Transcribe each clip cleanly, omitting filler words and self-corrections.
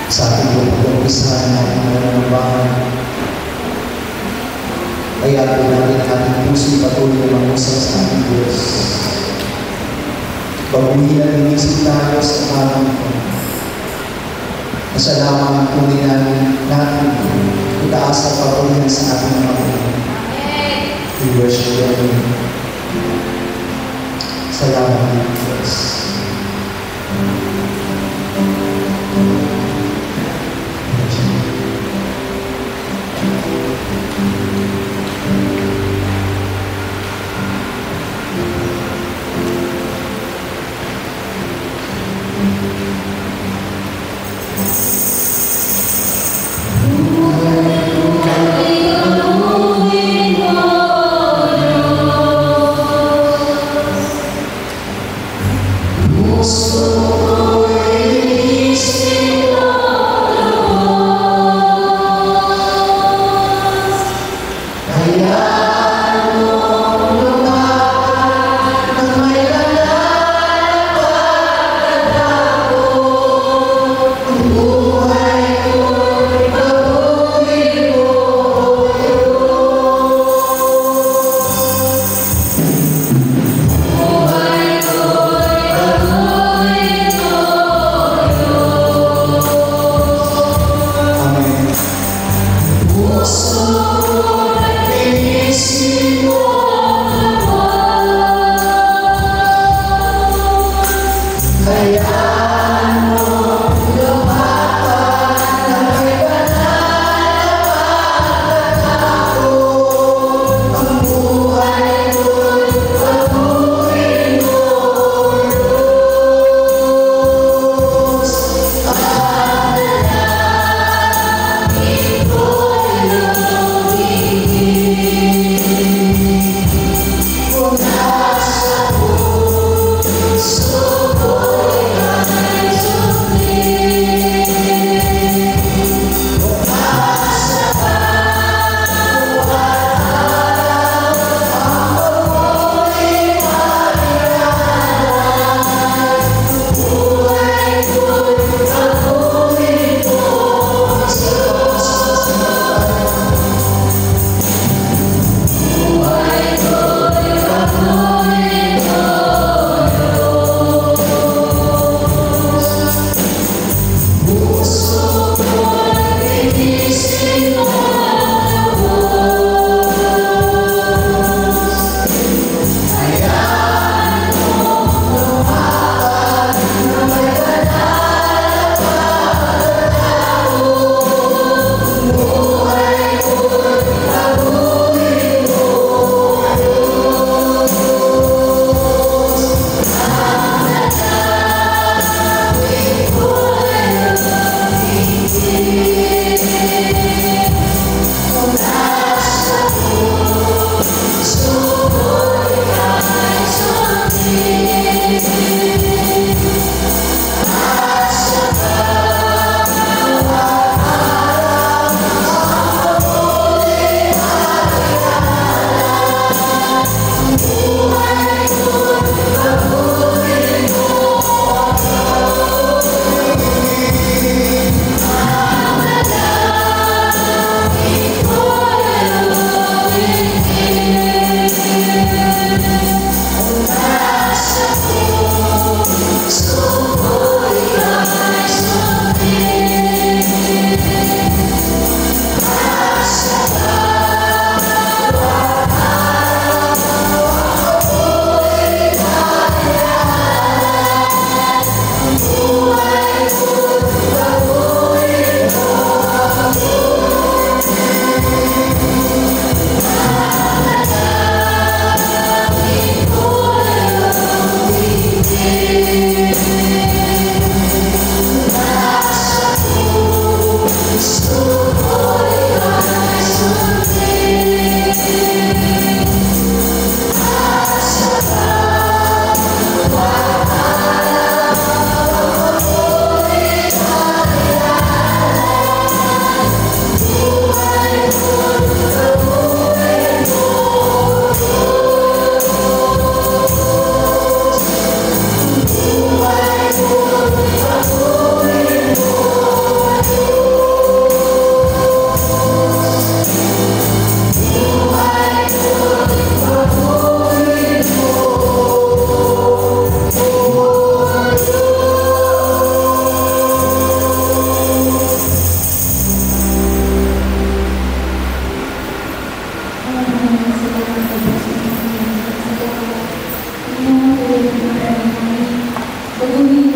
sa ating pag-umpisahan natin ng bahay. Kaya po natin ating puso patuloy na mangusap sa ating Diyos. Baguhin at inisip tayo sa ating Panginoon. Masalamat po rin natin itaas at patuloy sa ating Panginoon. We worship you. Salamat ng Diyos. So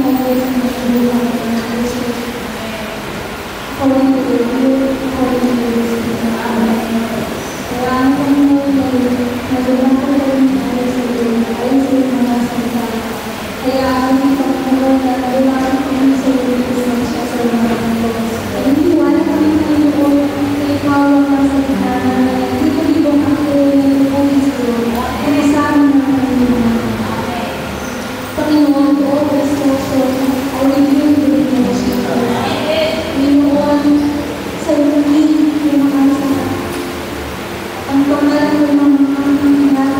always make me happy and appreciate according to your will, according to your wisdom. Amen. Kaya ang Panginoon ay nagawa ko rin tayo sa iyo, ayon sa iyong mga salita. Kaya ang Panginoon na nagawa ko rin sa iyo, isang siya sa mga Panginoon. At iniwala kami Panginoon na ikaw ang nasa gitna na nagtitulibong ako ng Kristo na isama ng Panginoon. Panginoon ko, Kristo, I reveal the revelation. Panginoon, sa iyo yung mga ang pangalan ng mga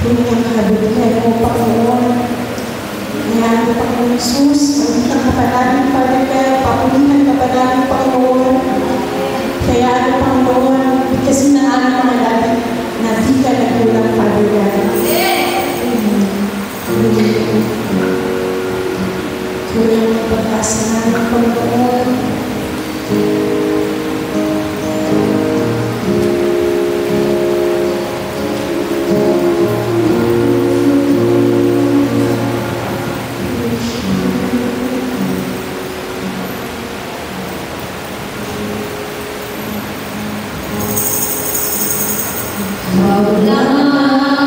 Yun ang kabutihan mo, Panginoon. Ngayon, Panginoon Jesus, magiging ka pa namin, Father God, papulihan ka pa namin, Panginoon. Kaya ano, Panginoon, kasi na aming mga dati, na di ka nagkulang, Father God. Kulang ang pag-asa namin, Panginoon. Wala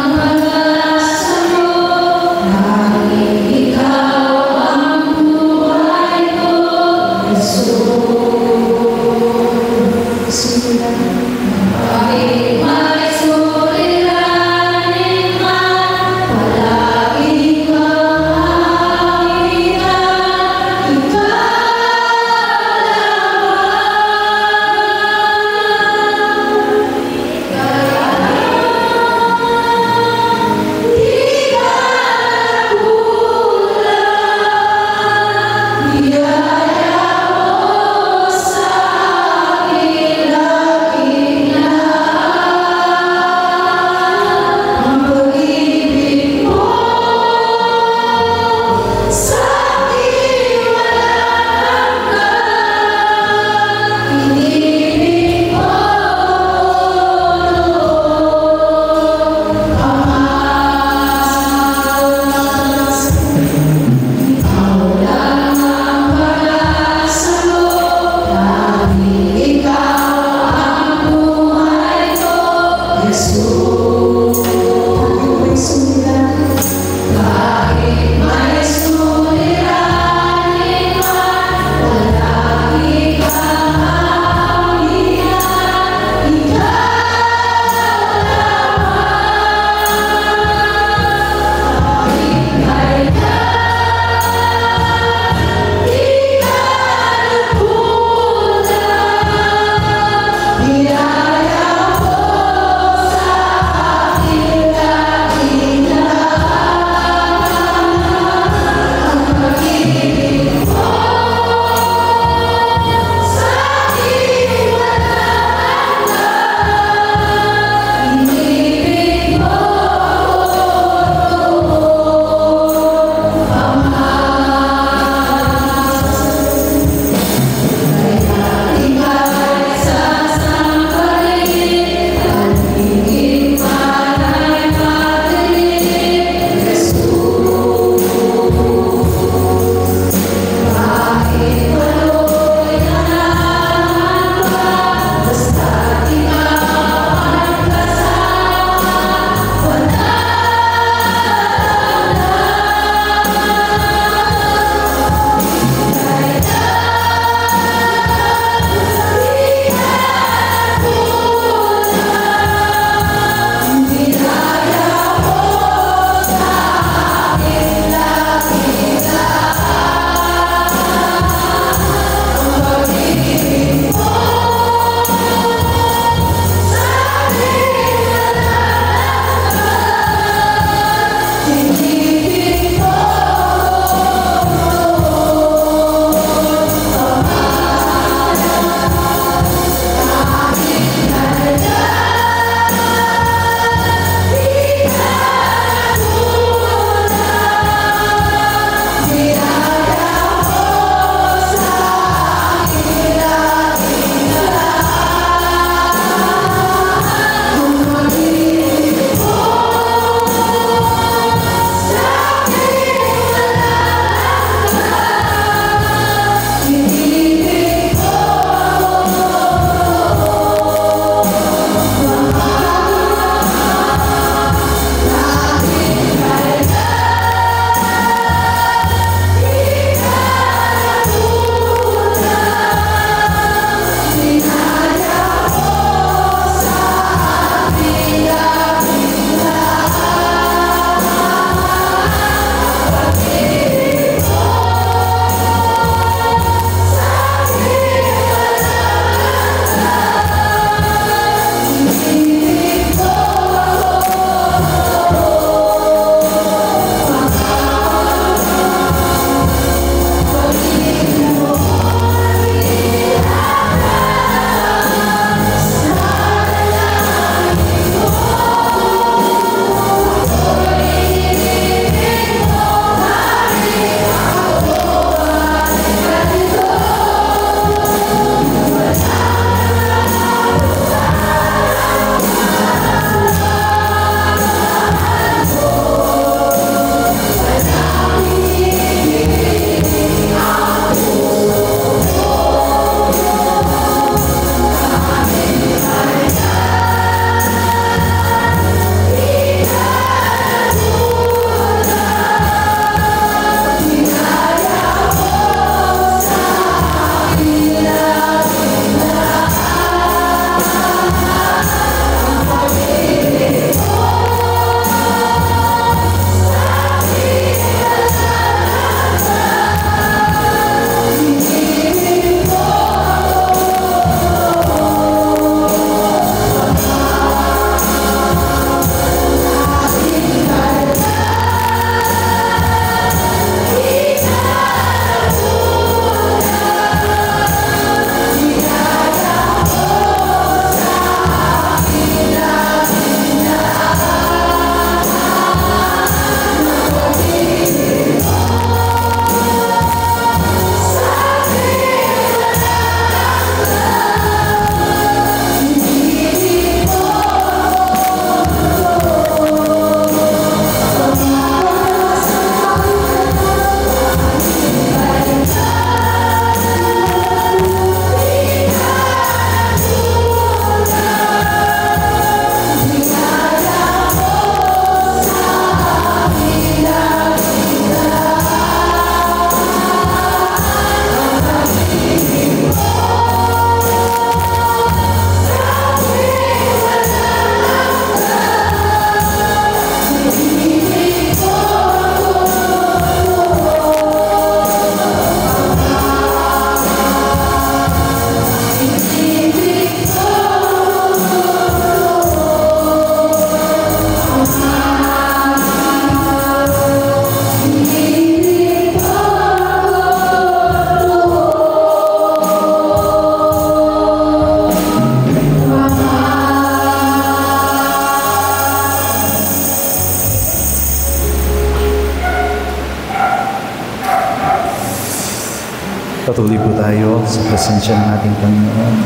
Patuloy po tayo sa presensya ng ating Panginoon.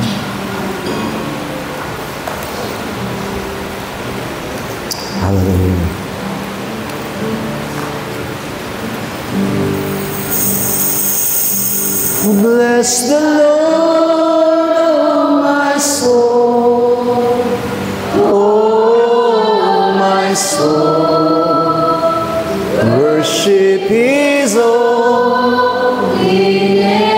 Hallelujah. Bless the Lord, oh my soul, oh my soul, worship His holy name.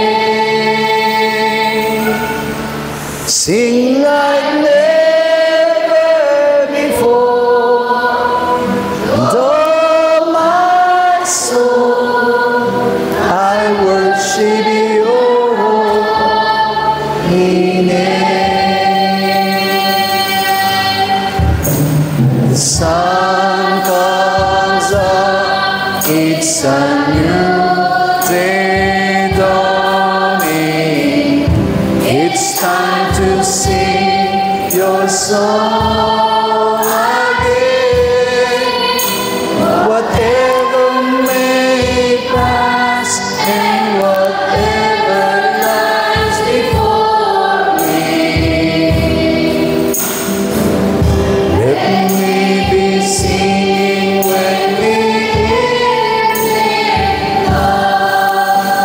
Sing like never before, and oh my soul, I worship your holy name. The sun comes up, it's a new day dawning. It's time to sing your song again. Whatever may pass and whatever lies before me, let me be singing when the evening comes.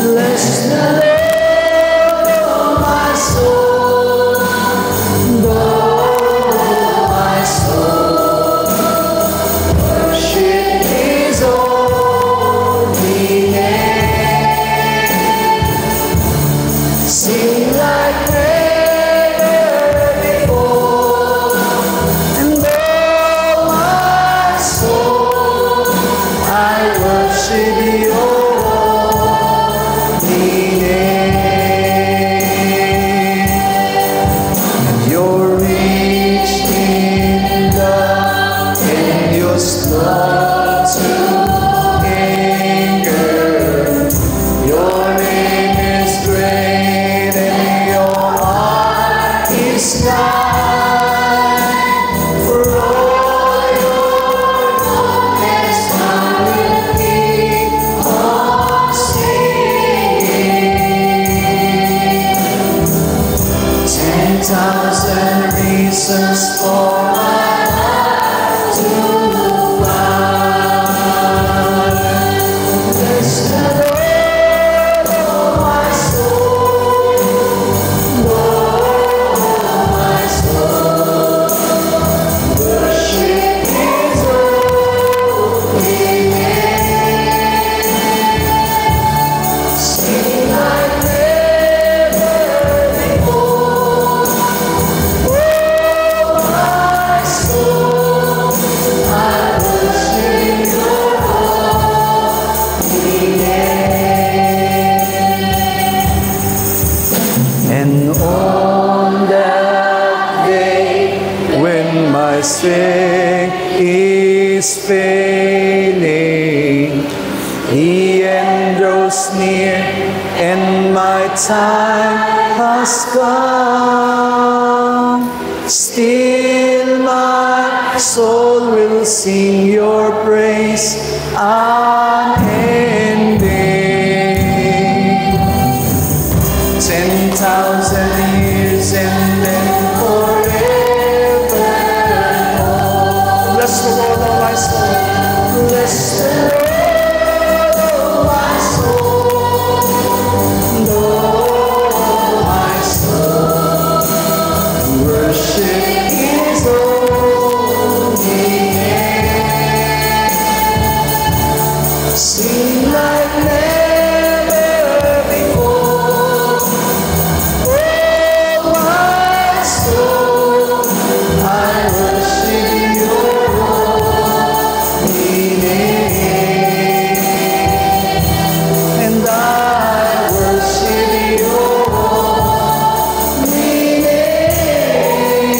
Bless the Lord, oh my soul, oh my soul, worship His holy name. Sing like never before, and oh my soul, I worship your holy name. You're rich in love and you're slow to anger. Your name is great and your heart is kind. For all your goodness, I will keep on singing. 10,000 reasons for my life to find. Bless the Lord, oh my soul, oh my soul, worship His holy name. Sing like never before, oh my soul, I worship your holy name. And on that day when my strength is failing, the end draws near and my time has come. Still my soul will sing your praise unending. 10,000 years and then forevermore. Bless the Lord, oh my soul. Bless the Lord, oh my soul. Oh my soul, worship His holy name. Sing like never before, oh my soul, I worship your holy name. And I worship your holy name.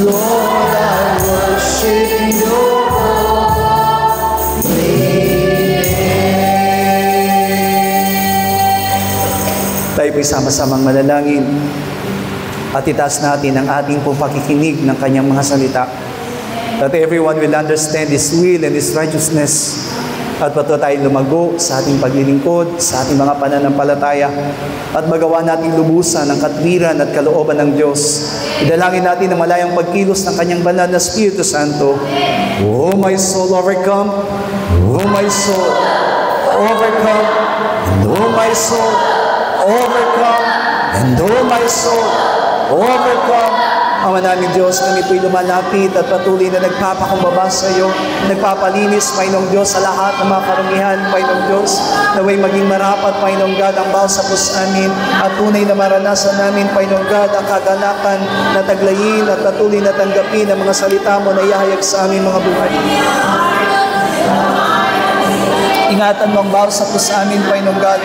Lord, I worship your holy name. Tayo po'y sama-samang manalangin at itaas natin ang ating pong pakikinig ng kanyang mga salita. That everyone will understand His will and His righteousness At patuloy tayong lumago sa ating paglilingkod, sa ating mga pananampalataya, at magawa nating lubusan ang katwiran at kalooban ng Diyos. Idalangin natin ang malayang pagkilos ng Kanyang banal na Espiritu Santo. Oh, my soul, overcome. Oh, my soul, overcome. And oh, my soul, overcome. And oh, my soul, overcome. Ama namin Diyos, kami po'y lumalapit at patuloy na nagpapakumbaba sa iyo, nagpapalinis, Panginoong Diyos, sa lahat ng mga karumihan, Panginoong Diyos, naway maging marapat, Panginoong God, ang bawat sa puso amin, at tunay na maranasan namin, Panginoong God, ang kaganakan na taglayin at patuloy na tanggapin ang mga salita mo na ihayag sa aming mga buhay. Ingatan mo ang bawat sa puso amin, Panginoong God,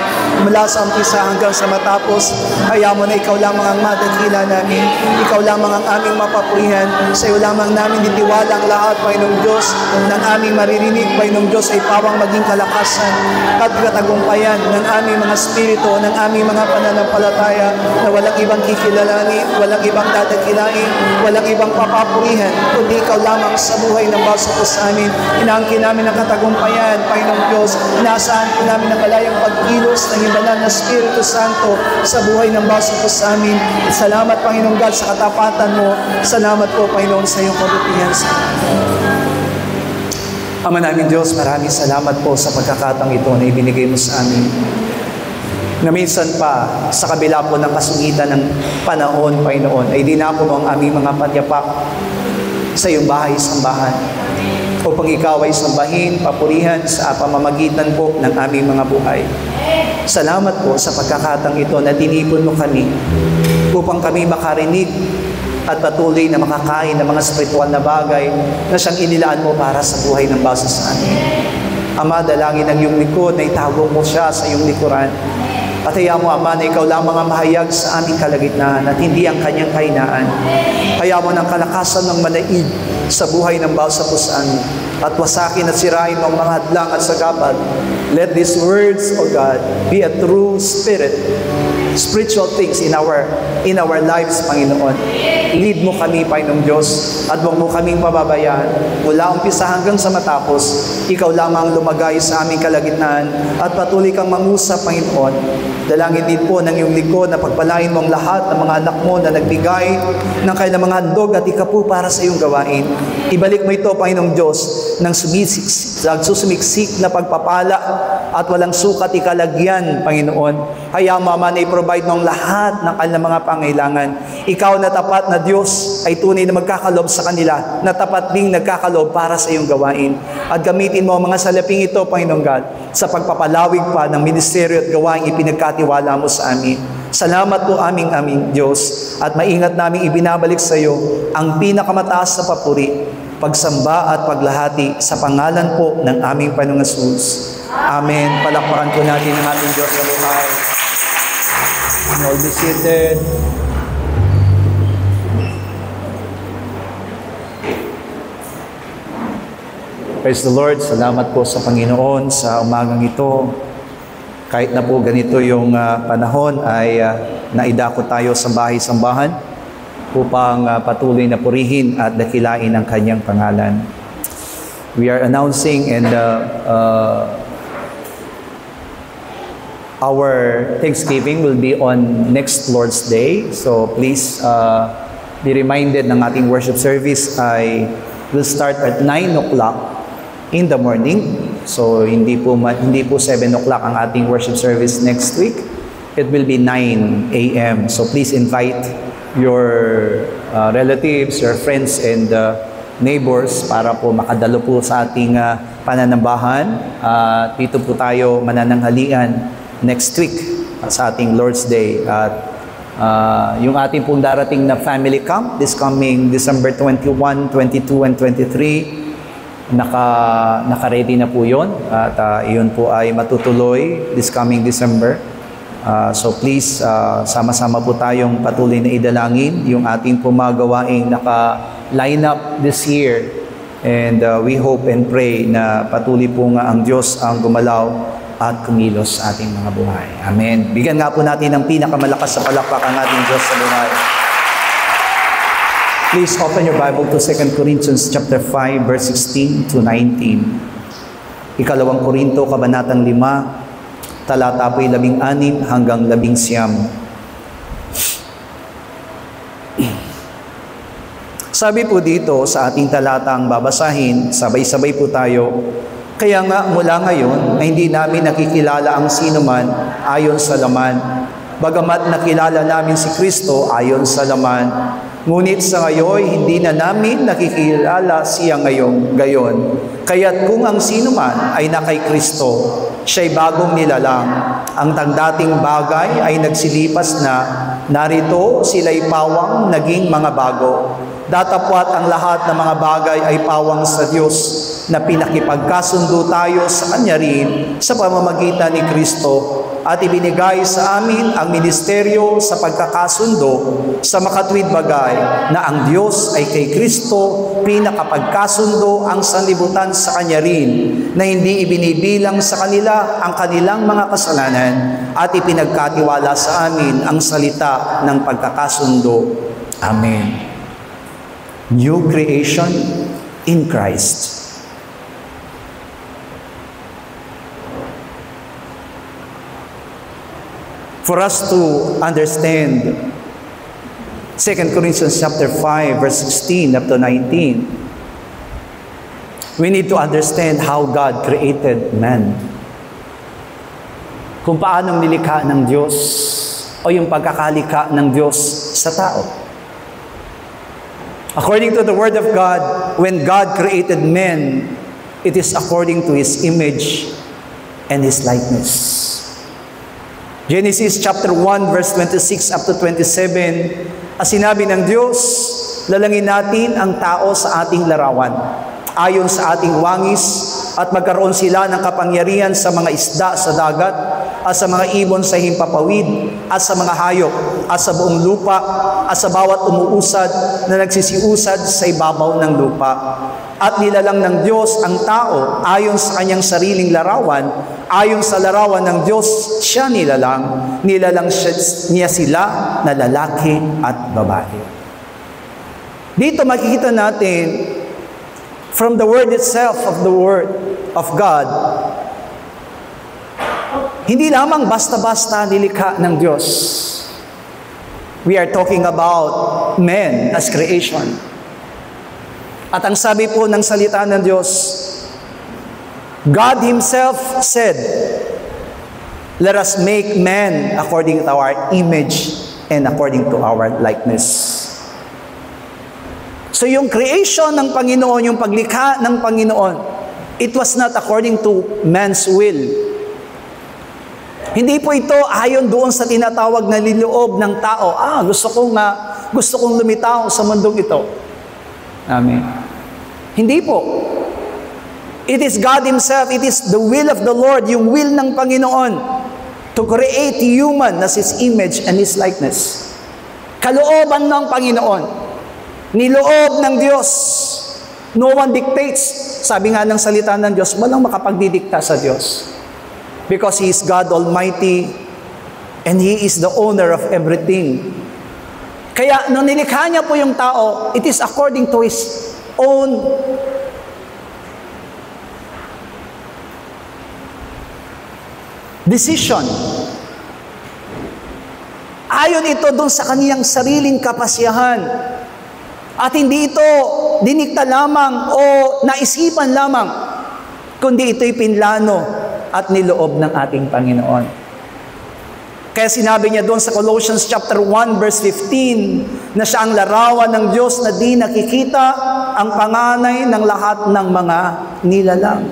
mula sa umpisa hanggang sa matapos. Kaya mo na ikaw lamang ang madagila namin, ikaw lamang ang aming mapapurihan, sa iyo lamang namin ditiwala ang lahat, Panginoong Diyos, ng aming maririnig, Panginoong Diyos, ay pawang maging kalakasan at katagumpayan ng aming mga spirito, ng aming mga pananampalataya, na walang ibang kikilalanin, walang ibang dadakilain, walang ibang papapurihan, kundi ikaw lamang sa buhay ng bawat sa puso amin. Inaangkin namin ang katagumpayan, Panginoong Diyos. Inaasahan po namin ang malayang pagkilos ng banal na Espiritu Santo sa buhay ng bawat isa sa amin. Salamat, Panginoong God, sa katapatan mo. Salamat po, Panginoon, sa iyong kabutihan sa amin. Ama namin Diyos, maraming salamat po sa pagkakataong ito na ibinigay mo sa amin. Na minsan pa, sa kabila po ng kasungitan ng panahon, Panginoon, ay dinako mo ang aming mga patyapak sa iyong bahay-sambahan, upang ikaw ay sambahin, papurihan sa pamamagitan po ng aming mga buhay. Salamat po sa pagkakataong ito na tinipon mo kami upang kami makarinig at patuloy na makakain ng mga spiritual na bagay na siyang inilaan mo para sa buhay ng bawat sa amin. Ama, dalangin ang iyong likod na itago mo siya sa iyong likuran. At hayaan mo, Ama, na ikaw lamang ang mahayag sa aming kalagitnaan at hindi ang kanyang kahinaan. Hayaan mo ng kalakasan ng manaig sa buhay ng bawat sa pusan at wasakin at sirain mo ang mga hadlang at sagabal. Let these words, O God, be a true spirit, spiritual things in our lives, Panginoon. Lead mo kami, Panginoong Diyos, at huwag mo kaming pababayaan. Mula umpisa hanggang sa matapos, ikaw lamang lumagay sa aming kalagitnaan at patuloy kang mangusap, Panginoon. Dalangin din po ng iyong likod na pagpalain mo ang lahat ng mga anak mo na nagbigay ng kanilang mga handog at ikapu para sa iyong gawain. Ibalik mo ito, Panginoong Diyos, ng susumiksik na pagpapala at walang sukat ikalagyan, Panginoon. Hayaan mo, Ama, na i-provide mo ang lahat ng kanilang mga pangailangan. Ikaw na tapat na Diyos ay tunay na magkakalob sa kanila, na tapat ding nagkakalob para sa iyong gawain. At gamitin mo ang mga salaping ito, Panginoong God, sa pagpapalawig pa ng ministeryo at gawain ipinagkatiwala mo sa amin. Salamat po aming Diyos, at maingat naming ibinabalik sa iyo ang pinakamataas na papuri, pagsamba at paglahati sa pangalan po ng aming Panginoong Hesus. Amen. Palakpakan po natin ang ating Diyos sa buhay. You all be seated. Praise the Lord. Salamat po sa Panginoon sa umagang ito. Kahit na po ganito yung panahon ay naidako tayo sa bahay-sambahan upang patuloy na purihin at dakilain ang kanyang pangalan. We are announcing and our Thanksgiving will be on next Lord's Day. So please be reminded ng ating worship service ay will start at 9 o'clock in the morning. So hindi po 7 o'clock ang ating worship service next week. It will be 9 a.m. So please invite your relatives, your friends, and neighbors para po makadalo po sa ating pananambahan. Dito po tayo manananghalian next week sa ating Lord's Day. At yung ating pong darating na family camp this coming December 21, 22, and 23, naka-ready na po yun. At yun po ay matutuloy this coming December. So please, sama-sama po tayong patuloy na idalangin yung ating pumagawaing naka-line up this year. And we hope and pray na patuloy po nga ang Diyos ang gumalaw at kumilos sa ating mga buhay. Amen. Bigyan nga po natin ng pinakamalakas sa palakpak ang ating Diyos sa buhay. Please open your Bible to 2 Corinthians chapter 5, verse 16 to 19. Ikalawang Korinto, Kabanatang 5, talata po'y 16 hanggang 19. Sabi po dito sa ating talatang babasahin, sabay-sabay po tayo, kaya nga mula ngayon ay hindi namin nakikilala ang sino man ayon sa laman, bagamat nakilala namin si Kristo ayon sa laman. Ngunit sa ngayon, hindi na namin nakikilala siya ngayong gayon. Kaya't kung ang sino man ay na kay Kristo, siya'y bagong nilalang. Ang dating bagay ay nagsilipas na, narito sila'y pawang naging mga bago. Datapwat ang lahat ng mga bagay ay pawang sa Diyos na pinakipagkasundo tayo sa Kanya rin sa pamamagitan ni Kristo at ibinigay sa amin ang ministeryo sa pagkakasundo sa makatwid bagay na ang Diyos ay kay Kristo pinakapagkasundo ang sanlibutan sa Kanya rin na hindi ibinibilang sa kanila ang kanilang mga kasalanan at ipinagkatiwala sa amin ang salita ng pagkakasundo. Amen. New creation in Christ. For us to understand 2 Corinthians chapter 5 verse 16 up to 19, we need to understand how God created man. Kung paano nilikha ng Diyos o yung pagkakalika ng Diyos sa tao. According to the Word of God, when God created men, it is according to His image and His likeness. Genesis chapter 1 verse 26 up to 27, as sinabi ng Diyos, lalangin natin ang tao sa ating larawan, ayon sa ating wangis, at magkaroon sila ng kapangyarihan sa mga isda sa dagat, at sa mga ibon sa himpapawid, at sa mga hayop, at sa buong lupa, at sa bawat umuusad na nagsisiusad sa ibabaw ng lupa. At nilalang ng Diyos ang tao ayon sa kanyang sariling larawan, ayon sa larawan ng Diyos siya nilalang niya sila na lalaki at babae. Dito makikita natin from the word itself of the Word of God, hindi lamang basta-basta nilikha ng Diyos. We are talking about men as creation. At ang sabi po ng salita ng Diyos, God Himself said, let us make man according to our image and according to our likeness. So yung creation ng Panginoon, yung paglikha ng Panginoon, it was not according to man's will. Hindi po ito ayon doon sa tinatawag na niloob ng tao. Gusto kong lumitaw sa mundong ito. Amen. Hindi po. It is God Himself, it is the will of the Lord, yung will ng Panginoon to create human as His image and His likeness. Kalooban ng Panginoon. Niloob ng Diyos. No one dictates. Sabi nga ng salita ng Diyos, walang makapagdidikta sa Diyos. Because He is God Almighty and He is the owner of everything. Kaya nung nilikha niya po yung tao, it is according to His own decision. Ayon ito doon sa kaniyang sariling kapasyahan. At hindi ito dinikta lamang o naisipan lamang, kundi ito'y pinlano at niloob ng ating Panginoon. Kaya sinabi niya doon sa Colossians chapter 1 verse 15 na siya ang larawan ng Diyos na di nakikita, ang panganay ng lahat ng mga nilalang.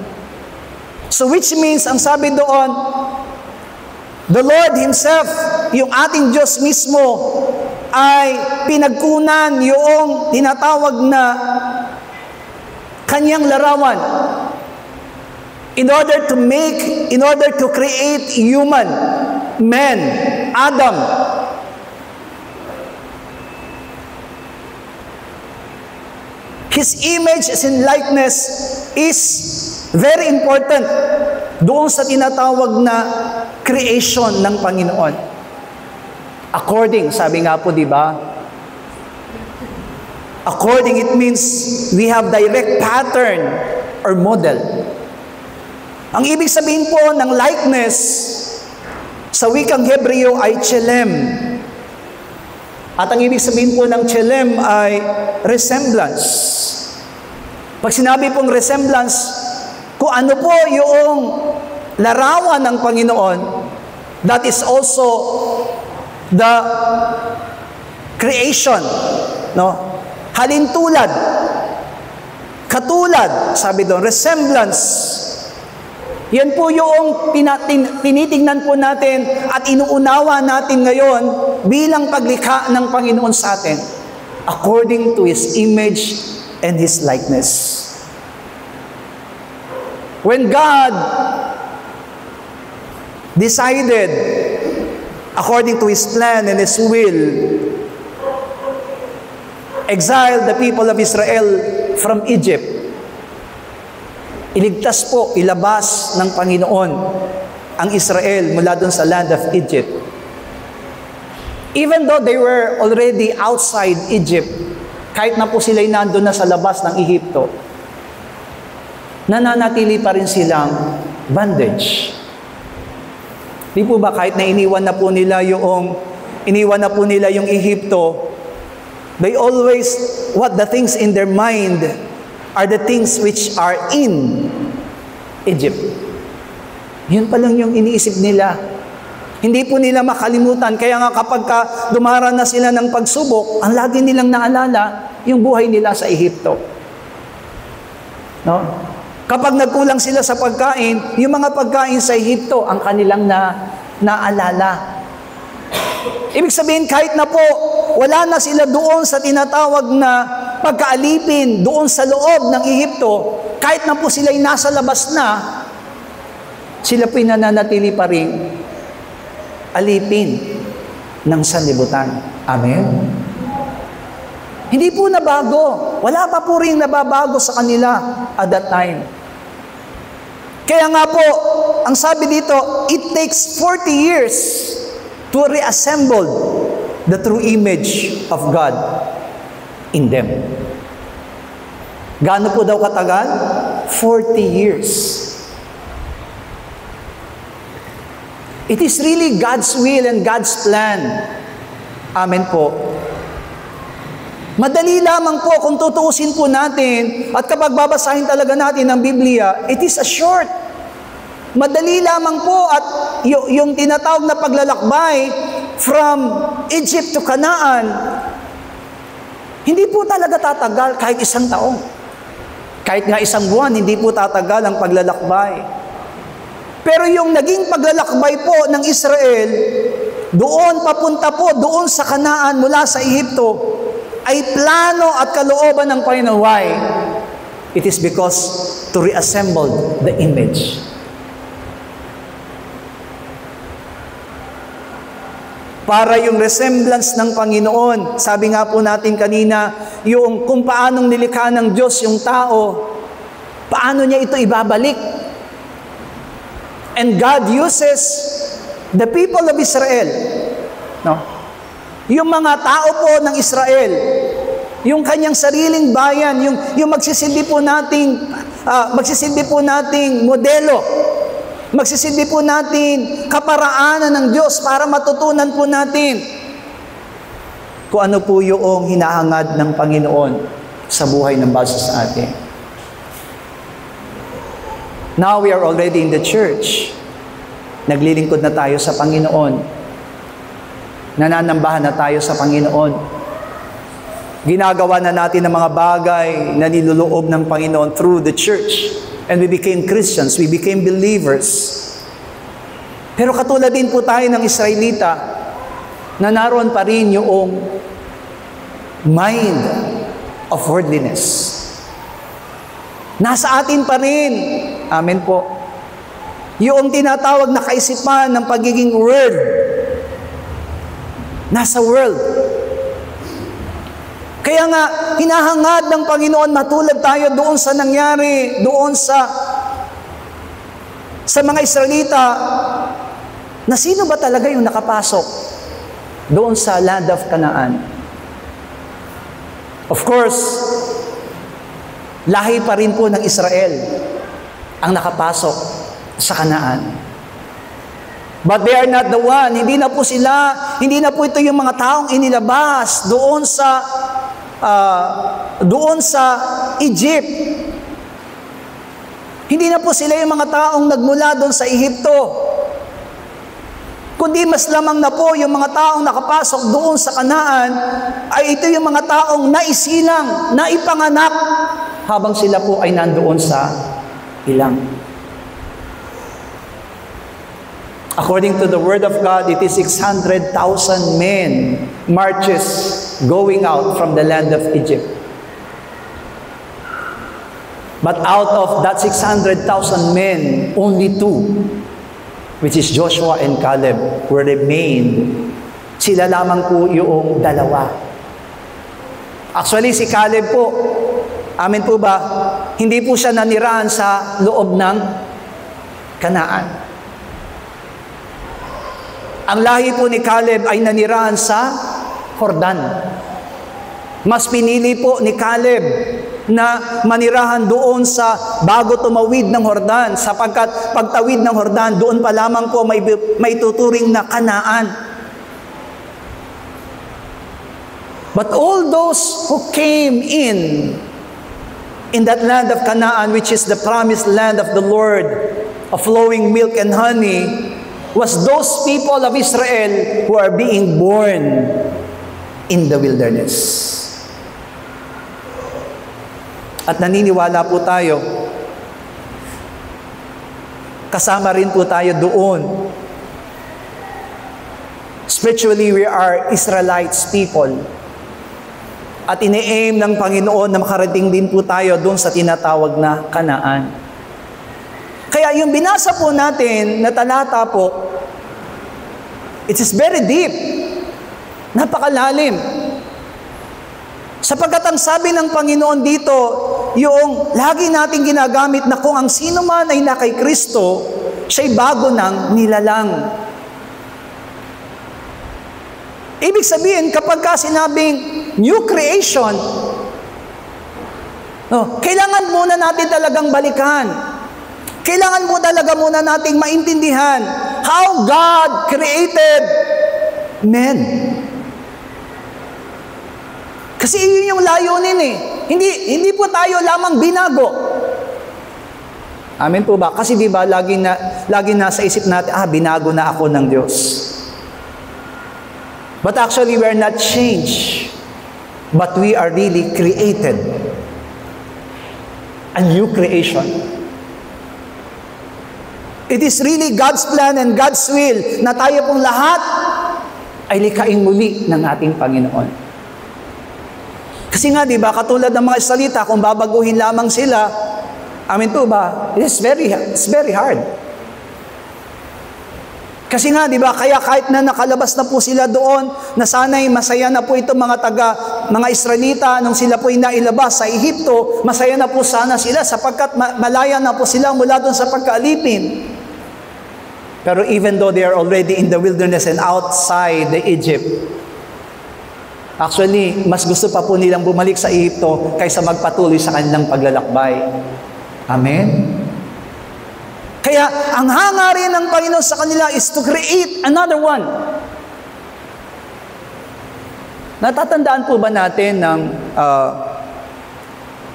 So which means, ang sabi doon, the Lord Himself, yung ating Diyos mismo, ay pinagkunan yung tinatawag na kanyang larawan in order to create human, man, Adam. His image and likeness is very important doon sa tinatawag na creation ng Panginoon. According, sabi nga po, di ba? According, it means we have direct pattern or model. Ang ibig sabihin po ng likeness sa wikang Hebreo ay chelem. At ang ibig sabihin po ng chelem ay resemblance. Pag sinabi pong resemblance, kung ano po yung larawan ng Panginoon, that is also the creation, no? Halintulad, katulad, sabi doon, resemblance. Yan po yung tinitingnan po natin at inuunawa natin ngayon bilang paglikha ng Panginoon sa atin, according to His image and His likeness. When God decided, according to His plan and His will, exile the people of Israel from Egypt, iligtas po, ilabas ng Panginoon ang Israel mula dun sa land of Egypt. Even though they were already outside Egypt, kahit na po sila'y nandun na sa labas ng Ehipto, nananatili pa rin silang bondage. Di po ba kahit na iniwan na po nila yung Ehipto, they always, the things in their mind are the things which are in Egypt. Yun pa lang yung iniisip nila. Hindi po nila makalimutan. Kaya nga kapag dumaraan na sila ng pagsubok, ang lagi nilang naalala yung buhay nila sa Ehipto. No? Kapag nagkulang sila sa pagkain, yung mga pagkain sa Ehipto ang kanilang naalala. Ibig sabihin, kahit na po wala na sila doon sa tinatawag na pagkaalipin doon sa loob ng Ehipto, kahit na po sila'y nasa labas na, sila po'y nananatili pa rin alipin ng sanlibutan. Amen? Hindi po nabago. Wala pa po rin nababago sa kanila at that time. Kaya nga po, ang sabi dito, it takes 40 years to reassemble the true image of God in them. Gaano po daw katagal? 40 years. It is really God's will and God's plan. Amen po. Madali lamang po kung tutuusin po natin at kapag babasahin talaga natin ang Biblia, it is a short. Madali lamang po at yung tinatawag na paglalakbay from Egypt to Canaan, hindi po talaga tatagal kahit isang taon. Kahit nga isang buwan, hindi po tatagal ang paglalakbay. Pero yung naging paglalakbay po ng Israel, doon papunta po, doon sa Canaan mula sa Ehipto, ay plano at kalooban ng Panginoon. Why? It is because to reassemble the image. Para yung resemblance ng Panginoon, sabi nga po natin kanina, yung kung paanong nilikha ng Diyos yung tao, paano niya ito ibabalik? And God uses the people of Israel, no? Yung mga tao po ng Israel, yung kanyang sariling bayan, yung magsisilbi po nating modelo, magsisilbi po natin kaparaanan ng Diyos para matutunan po natin kung ano po yung hinahangad ng Panginoon sa buhay ng bawat sa atin. Now we are already in the church. Naglilingkod na tayo sa Panginoon. Nananambahan na tayo sa Panginoon. Ginagawa na natin ang mga bagay na niluloob ng Panginoon through the church. And we became Christians. We became believers. Pero katulad din po tayo ng Israelita na naroon pa rin yung mind of worldliness. Nasa atin pa rin. Amen po. Yung tinatawag na kaisipan ng pagiging world. Nasa world. Kaya nga, hinahangad ng Panginoon matulad tayo doon sa nangyari, doon sa mga Israelita, na sino ba talaga yung nakapasok doon sa land of Canaan? Of course, lahi pa rin po ng Israel ang nakapasok sa Kanaan. But they are not the one. Hindi na po ito yung mga taong inilabas doon sa Egypt. Hindi na po sila yung mga taong nagmula doon sa Ehipto. Kundi mas lamang na po yung mga taong nakapasok doon sa Kanaan ay ito yung mga taong naisilang, naipanganak habang sila po ay nandoon sa ilang. According to the Word of God, it is 600,000 men marches going out from the land of Egypt. But out of that 600,000 men, only 2, which is Joshua and Caleb, were remained. Sila lamang po yung 2. Actually, si Caleb po, amin po ba, hindi po siya nanirahan sa loob ng Kanaan. Ang lahi po ni Caleb ay nanirahan sa Jordan. Mas pinili po ni Caleb na manirahan doon sa bago tumawid ng Jordan, sapagkat pagtawid ng Jordan, doon pa lamang po may tuturing na Kanaan. But all those who came in that land of Canaan, which is the promised land of the Lord, of flowing milk and honey, was those people of Israel who are being born in the wilderness. At naniniwala po tayo, kasama rin po tayo doon. Spiritually, we are Israelites people. At ine-aim ng Panginoon na makarating din po tayo doon sa tinatawag na Kanaan. Kaya yung binasa po natin na talata po, it is very deep. Napakalalim. Sapagkat ang sabi ng Panginoon dito, yung lagi nating ginagamit na kung ang sino man ay na kay Kristo, siya'y bago ng nilalang. Ibig sabihin, kapag ka sinabing new creation, kailangan muna natin talagang balikan. Kailangan mo talaga muna nating maintindihan how God created men. Kasi yun yung layunin eh. Hindi po tayo lamang binago. Amen po ba? Kasi di ba lagi nasa isip natin, binago na ako ng Diyos. But actually, we are not changed. But we are really created. A new creation. It is really God's plan and God's will na tayo pong lahat ay likaing muli ng ating Panginoon. Kasi nga, di ba, katulad ng mga salita, kung babaguhin lamang sila, amin po ba, it's very hard. Kasi nga, di ba, kaya kahit na nakalabas na po sila doon, na sana'y masaya na po itong mga Israelita, nung sila po'y nailabas sa Ehipto, masaya na po sana sila, sapagkat malaya na po sila mula doon sa pagkaalipin. Pero even though they are already in the wilderness and outside the Egypt, actually, mas gusto pa po nilang bumalik sa Ehipto kaysa magpatuloy sa kanilang paglalakbay. Amen? Kaya, ang hangarin ng Panginoon sa kanila is to create another one. Natatandaan po ba natin ng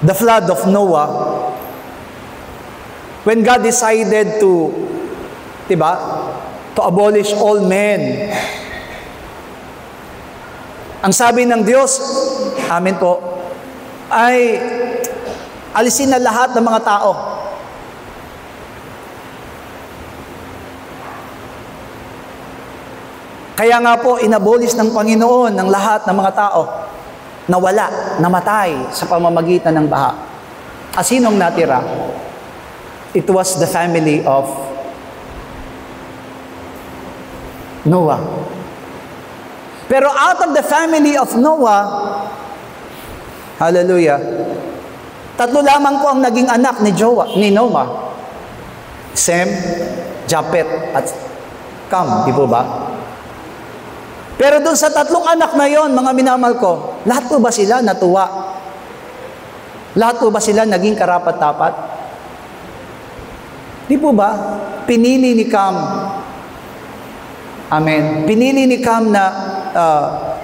the flood of Noah? When God decided to abolish all men. Ang sabi ng Diyos, amen po, ay alisin na lahat ng mga tao. Kaya nga po, inabolish ng Panginoon ng lahat ng mga tao na wala, namatay sa pamamagitan ng baha. At sinong natira? It was the family of Noah. Pero out of the family of Noah, hallelujah, 3 lamang po ang naging anak ni Noah. Sem, Japet, at Cam, di po ba? Pero dun sa 3 anak na yon, mga minamahal ko, lahat po ba sila natuwa? Lahat po ba sila naging karapat-dapat? Di po ba? Pinili ni Cam. Amen. Pinili ni Cam na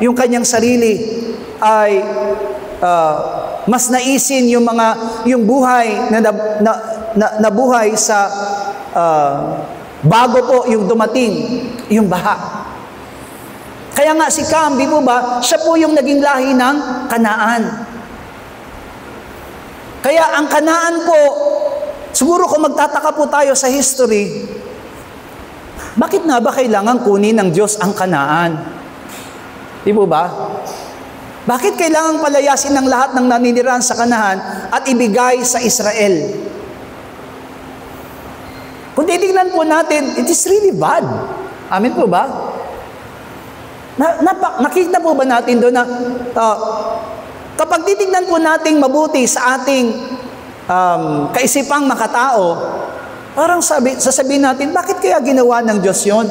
yung kanyang sarili ay mas naisin yung buhay na buhay sa bago po yung dumating, yung baha. Kaya nga si Cam, di po ba, siya po yung naging lahi ng Kanaan. Kaya ang Kanaan po, siguro kung magtataka po tayo sa history, bakit nga ba kailangan kunin ng Diyos ang Kanaan? Di po ba? Bakit kailangan palayasin ng lahat ng naninirahan sa Kanaan at ibigay sa Israel? Kung titignan po natin, it is really bad. Amen po ba? Nakita po ba natin doon na kapag titignan po natin mabuti sa ating kaisipang makatao, parang sasabihin natin, bakit kaya ginawa ng Diyos yun?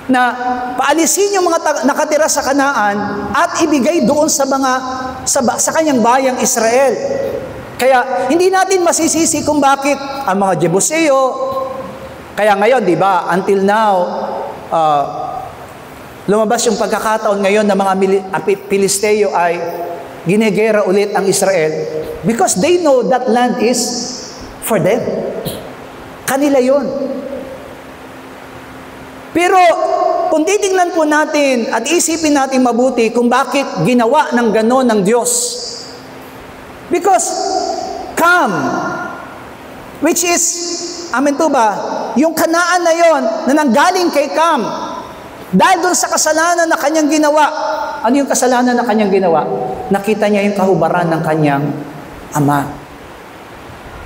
Na paalisin yung mga nakatira sa Kanaan at ibigay doon sa kanyang bayang Israel. Kaya hindi natin masisisi kung bakit ang mga Jebuseo, kaya ngayon, di ba, until now, lumabas yung pagkakataon ngayon na mga Pilisteo ay ginegera ulit ang Israel because they know that land is for them. Kanila yun. Pero kung titingnan po natin at isipin natin mabuti kung bakit ginawa ng gano'n ng Diyos. Because Cam, which is, amen po ba, yung Kanaan na yon na nanggaling kay Cam, dahil doon sa kasalanan na kanyang ginawa. Ano yung kasalanan na kanyang ginawa? Nakita niya yung kahubaran ng kanyang ama.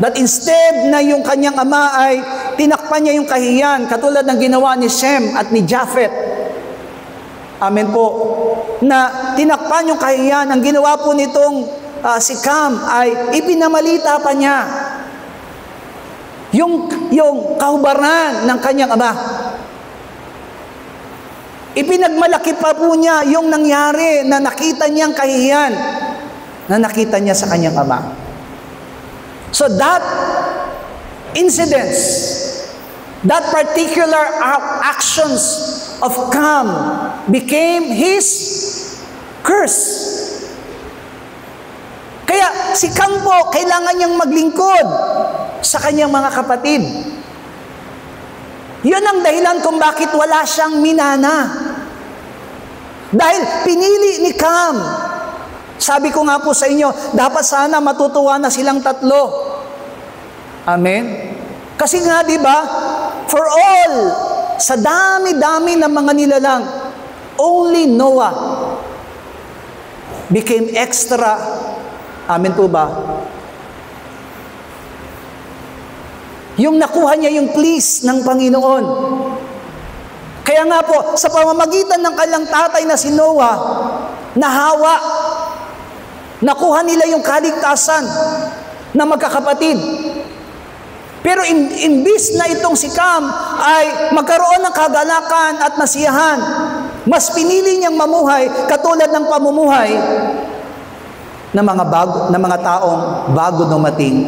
That instead na yung kanyang ama ay tinakpan niya yung kahiyan, katulad ng ginawa ni Shem at ni Japheth. Amen po. Na tinakpan yung kahiyan, ang ginawa po nitong si Cam ay ipinamalita pa niya yung kahubaran ng kanyang ama. Ipinagmalaki pa po niya yung nangyari na nakita niyang kahihiyan na nakita niya sa kanyang ama. So that incidents, that particular actions of Cam became his curse. Kaya si Cam po, kailangan niyang maglingkod sa kanyang mga kapatid. Yun ang dahilan kung bakit wala siyang minana. Dahil pinili ni Cam. Sabi ko nga po sa inyo, dapat sana matutuwa na silang tatlo. Amen? Kasi nga, di ba, for all, sa dami-dami ng mga nilalang, only Noah became extra. Amen po ba? Yung nakuha niya yung please ng Panginoon. Kaya nga po, sa pamamagitan ng kanyang tatay na si Noah, nahawa, nakuha nila yung kaligtasan na magkakapatid. Pero imbis na itong si Cam ay magkaroon ng kagalakan at masiyahan, mas pinili niyang mamuhay katulad ng pamumuhay ng mga taong bago dumating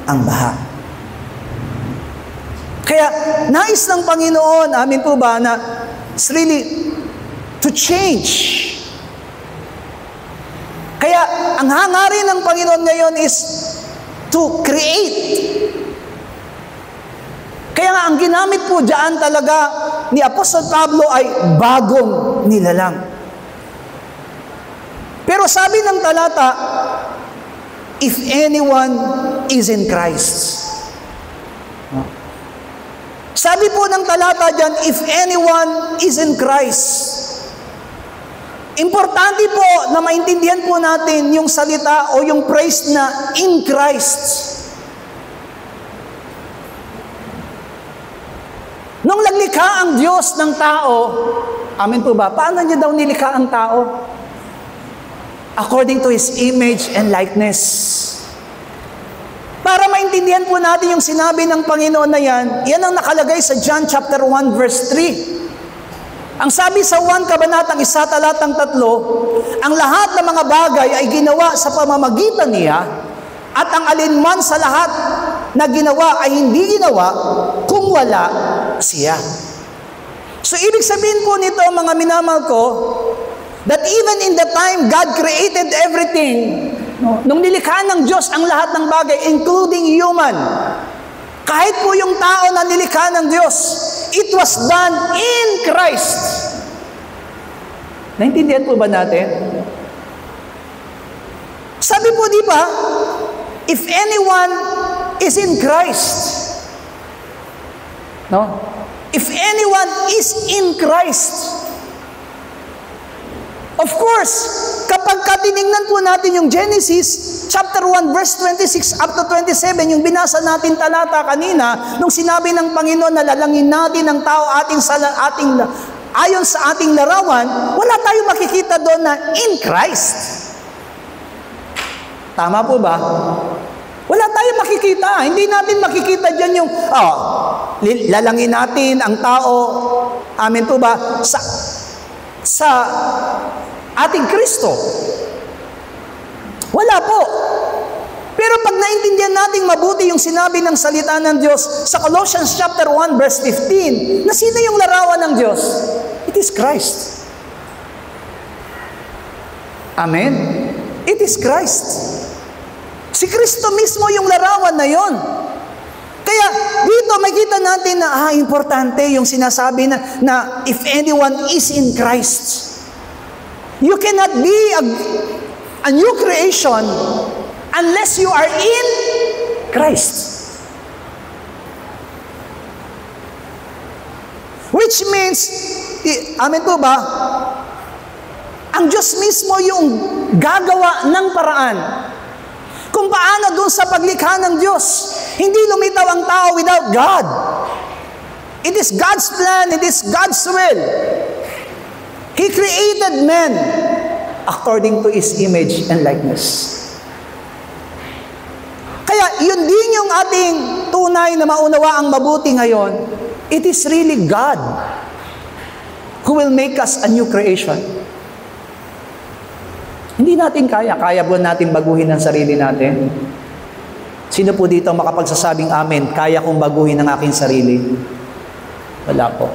ang baha. Kaya, nais ng Panginoon, amin po ba, na it's really to change. Kaya, ang hangarin ng Panginoon ngayon is to create. Kaya nga, ang ginamit po dyan talaga ni Apostol Pablo ay bagong nilalang. Pero sabi ng talata, if anyone is in Christ. Sabi po ng talata dyan, if anyone is in Christ. Importante po na maintindihan po natin yung salita o yung phrase na in Christ. Nung naglikha ang Diyos ng tao, amen po ba? Paano niya daw nilikha ang tao? According to His image and likeness. Para maintindihan po natin yung sinabi ng Panginoon na yan ang nakalagay sa John chapter 1 verse 3. Ang sabi sa 1 kabanatang 1 talatang 3, ang lahat ng mga bagay ay ginawa sa pamamagitan niya at ang alinman sa lahat na ginawa ay hindi ginawa kung wala siya. So, ibig sabihin po nito, mga minamahal ko, that even in the time God created everything, nung nilikha ng Diyos ang lahat ng bagay, including human, kahit po yung tao na nilikha ng Diyos, it was done in Christ. Naintindihan po ba natin? Sabi po, di ba, if anyone is in Christ, no? If anyone is in Christ, of course, kapag katinignan po natin yung Genesis chapter 1 verse 26 up to 27, yung binasa natin talata kanina, nung sinabi ng Panginoon na lalangin natin ang tao ayon sa ating larawan, wala tayong makikita doon na in Christ. Tama po ba? Wala tayong makikita. Hindi natin makikita dyan yung, lalangin natin ang tao, amen po ba, sa ating Kristo. Wala po. Pero pag naintindihan natin mabuti yung sinabi ng salita ng Diyos sa Colossians chapter 1 verse 15, na sino yung larawan ng Diyos? It is Christ. Amen? It is Christ. Si Kristo mismo yung larawan na yon. Kaya dito makita natin na importante yung sinasabi na if anyone is in Christ. You cannot be a new creation unless you are in Christ. Which means, amen po ba? Ang Diyos mismo yung gagawa ng paraan kung paano doon sa paglikha ng Diyos. Hindi lumitaw ang tao without God. It is God's plan, it is God's will. He created man according to His image and likeness. Kaya yun din yung ating tunay na maunawa ang mabuti ngayon. It is really God who will make us a new creation. Hindi natin kaya. Kaya po natin baguhin ang sarili natin. Sino po dito makapagsasabing amen, kaya kong baguhin ang aking sarili? Wala po.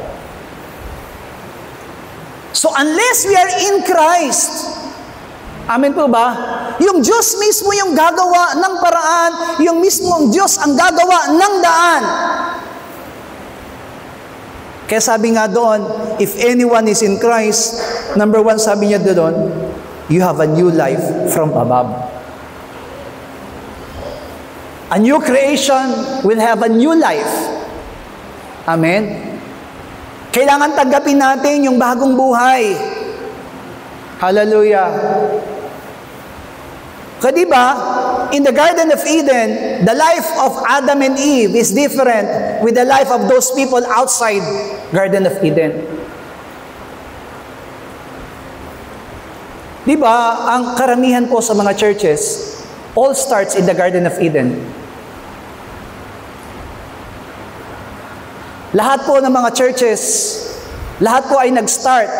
So unless we are in Christ, amen po ba? Yung Diyos mismo yung gagawa ng paraan, yung mismong Diyos ang gagawa ng daan. Kaya sabi nga doon, if anyone is in Christ, number 1 sabi niya doon, you have a new life from above. A new creation will have a new life. Amen? Kailangan tanggapin natin yung bagong buhay. Hallelujah. Kaya diba, in the Garden of Eden, the life of Adam and Eve is different with the life of those people outside Garden of Eden. Diba, ang karamihan po sa mga churches, all starts in the Garden of Eden. Lahat po ng mga churches, lahat po ay nag-start,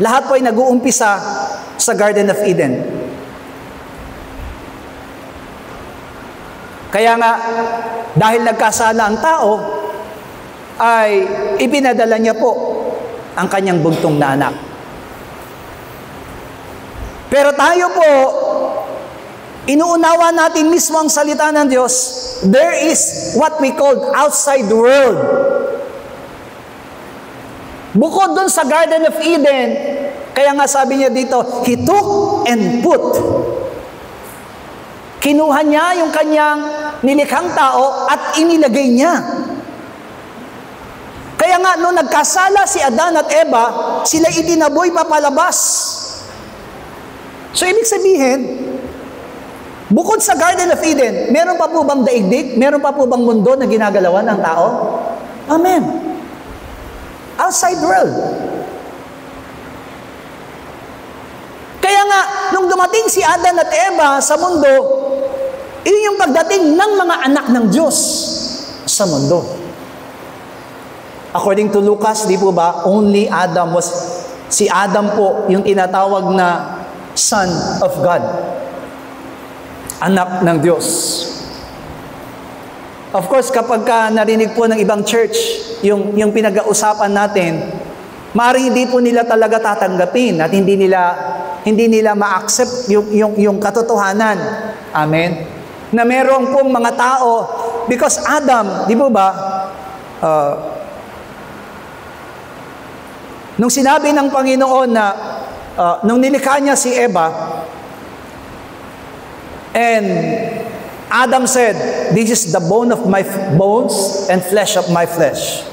lahat po ay nag-uumpisa sa Garden of Eden. Kaya nga, dahil nagkasala ang tao, ay ipinadala niya po ang kanyang buntong na anak. Pero tayo po, inuunawa natin mismo ang salita ng Diyos. There is what we call outside the world. Bukod dun sa Garden of Eden, kaya nga sabi niya dito, He took and put. Kinuha niya yung kanyang nilikhang tao at inilagay niya. Kaya nga, nung nagkasala si Adan at Eva, sila itinaboy papalabas. So, ibig sabihin, bukod sa Garden of Eden, meron pa po bang daigdig? Meron pa po bang mundo na ginagalawan ng tao? Amen. Outside world. Kaya nga, nung dumating si Adan at Eva sa mundo, iyon yung pagdating ng mga anak ng Diyos sa mundo. According to Lucas, di po ba, si Adam po yung tinatawag na Son of God. Anak ng Diyos. Of course, kapag narinig po ng ibang church, yung pinag-ausapan natin, maaaring hindi po nila talaga tatanggapin at hindi nila ma-accept yung katotohanan. Amen? Na merong pong mga tao, because Adam, di po ba, nung sinabi ng Panginoon na, nung nilikha niya si Eva, and Adam said, "This is the bone of my bones and flesh of my flesh."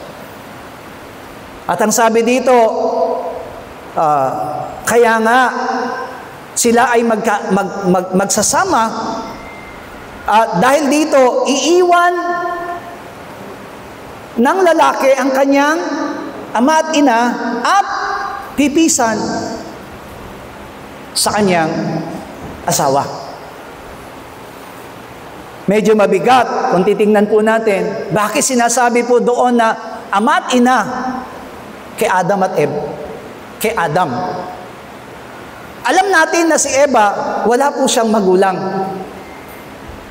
At ang sabi dito, kaya nga sila ay magsasama dahil dito iiwan ng lalaki ang kanyang ama at ina at pipisan sa kanyang asawa. Medyo mabigat kung titingnan po natin. Bakit sinasabi po doon na ama at ina kay Adam at Eva? Kay Adam. Alam natin na si Eva, wala po siyang magulang.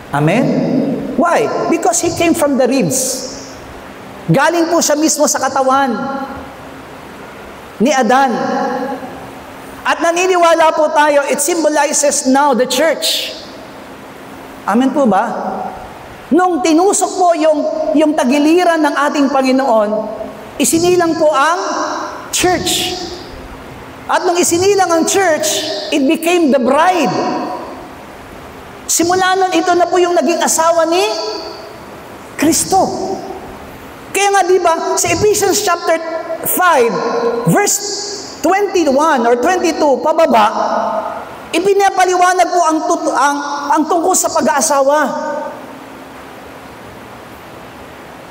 Amen? Why? Because he came from the ribs. Galing po siya mismo sa katawan ni Adan. At naniniwala po tayo, it symbolizes now the church. Amen po ba? Nung tinusok po yung tagiliran ng ating Panginoon, isinilang po ang church. At nung isinilang ang church, it became the bride. Simula nun, ito na po yung naging asawa ni Kristo. Kaya nga diba, sa Ephesians chapter 5, verse 21 or 22, pababa, ipinapaliwanag po ang tungkol sa pag-aasawa.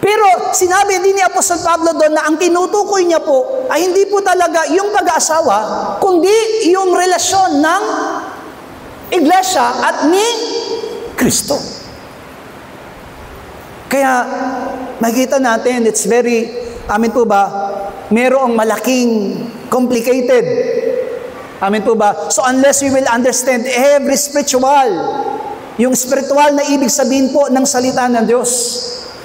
Pero sinabi din ni Apostol Pablo doon na ang tinutukoy niya po ay hindi po talaga yung pag-aasawa, kundi yung relasyon ng iglesia at ni Kristo. Kaya makikita natin, it's very, amin po ba, merong malaking complicated. Amen po ba? So unless we will understand every spiritual, yung spiritual na ibig sabihin po ng salita ng Diyos.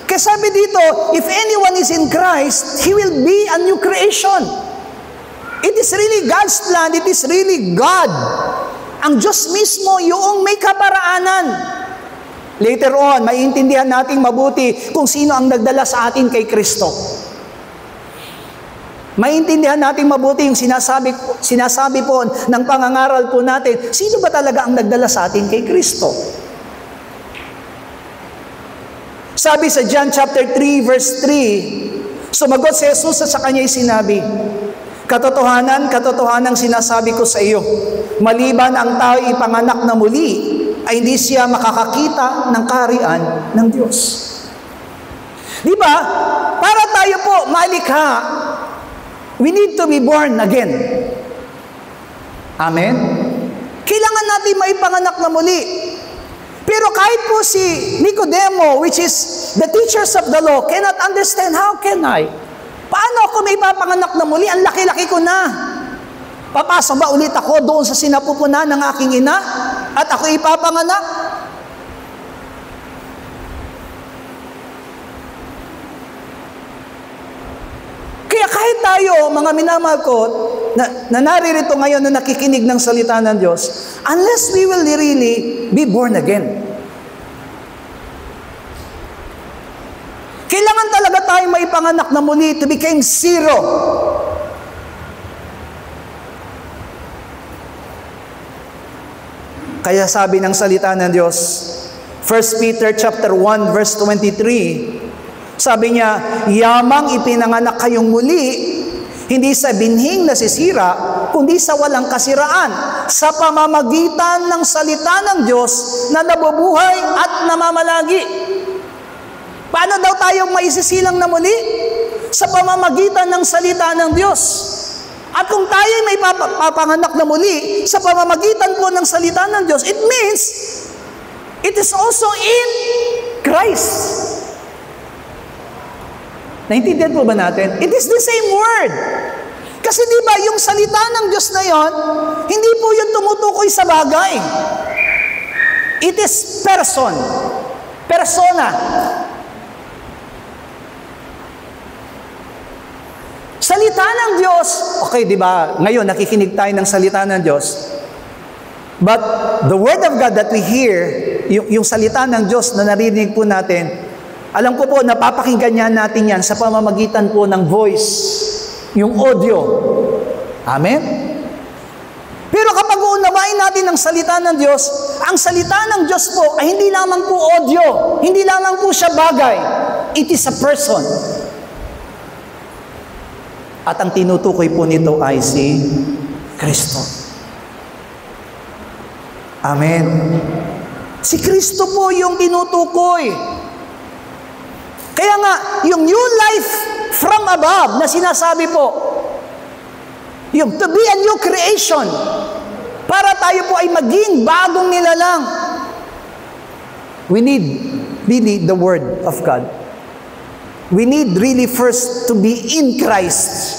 Kaya sabi dito, if anyone is in Christ, he will be a new creation. It is really God's plan. It is really God. Ang Diyos mismo yung may kaparaanan. Later on, maiintindihan nating mabuti kung sino ang nagdala sa atin kay Kristo. Maintindihan natin mabuti yung sinasabi po ng pangangaral po natin, sino ba talaga ang nagdala sa atin kay Kristo? Sabi sa John chapter 3 verse 3, sumagot si Jesus at sa kanya'y sinabi, katotohanan sinasabi ko sa iyo, maliban ang tao ipanganak na muli, ay hindi siya makakakita ng kaharian ng Diyos. Di ba? Para tayo po malikha, we need to be born again. Amen? Kailangan natin maipanganak na muli. Pero kahit po si Nicodemo, which is the teachers of the law, cannot understand, how can I? Paano ako may ipapanganak na muli? Ang laki-laki ko na. Papasok ba ulit ako doon sa sinapupunan ng aking ina? At ako ipapanganak? Kaya kahit tayo, mga minamahal ko, na naririto ngayon na nakikinig ng salita ng Diyos, unless we will really be born again. Kailangan talaga tayong maipanganak na muli to become zero. Kaya sabi ng salita ng Diyos, 1 Peter chapter 1 verse 23, sabi niya, yamang ipinanganak kayong muli, hindi sa binhing nasisira, kundi sa walang kasiraan, sa pamamagitan ng salita ng Diyos na nabubuhay at namamalagi. Paano daw tayo maisisilang na muli? Sa pamamagitan ng salita ng Diyos. At kung tayo may papanganak na muli sa pamamagitan po ng salita ng Diyos, it means it is also in Christ. Naintindihan po ba natin? It is the same word. Kasi di ba yung salita ng Diyos na yon, hindi po yun tumutukoy sa bagay. It is person. Persona. ng Diyos, okay, di ba? Ngayon, nakikinig tayo ng salita ng Diyos. But the Word of God that we hear, yung salita ng Diyos na narinig po natin, alam ko po, napapakinggan natin yan sa pamamagitan po ng voice, yung audio. Amen? Pero kapag uunawain natin ang salita ng Diyos, ang salita ng Diyos po ay hindi lamang po audio, hindi lamang po siya bagay. It is a person. At ang tinutukoy po nito ay si Kristo. Amen. Si Kristo po yung tinutukoy. Kaya nga, yung new life from above na sinasabi po, yung to be a new creation, para tayo po ay maging bagong nilalang. We need really the Word of God. We need really first to be in Christ.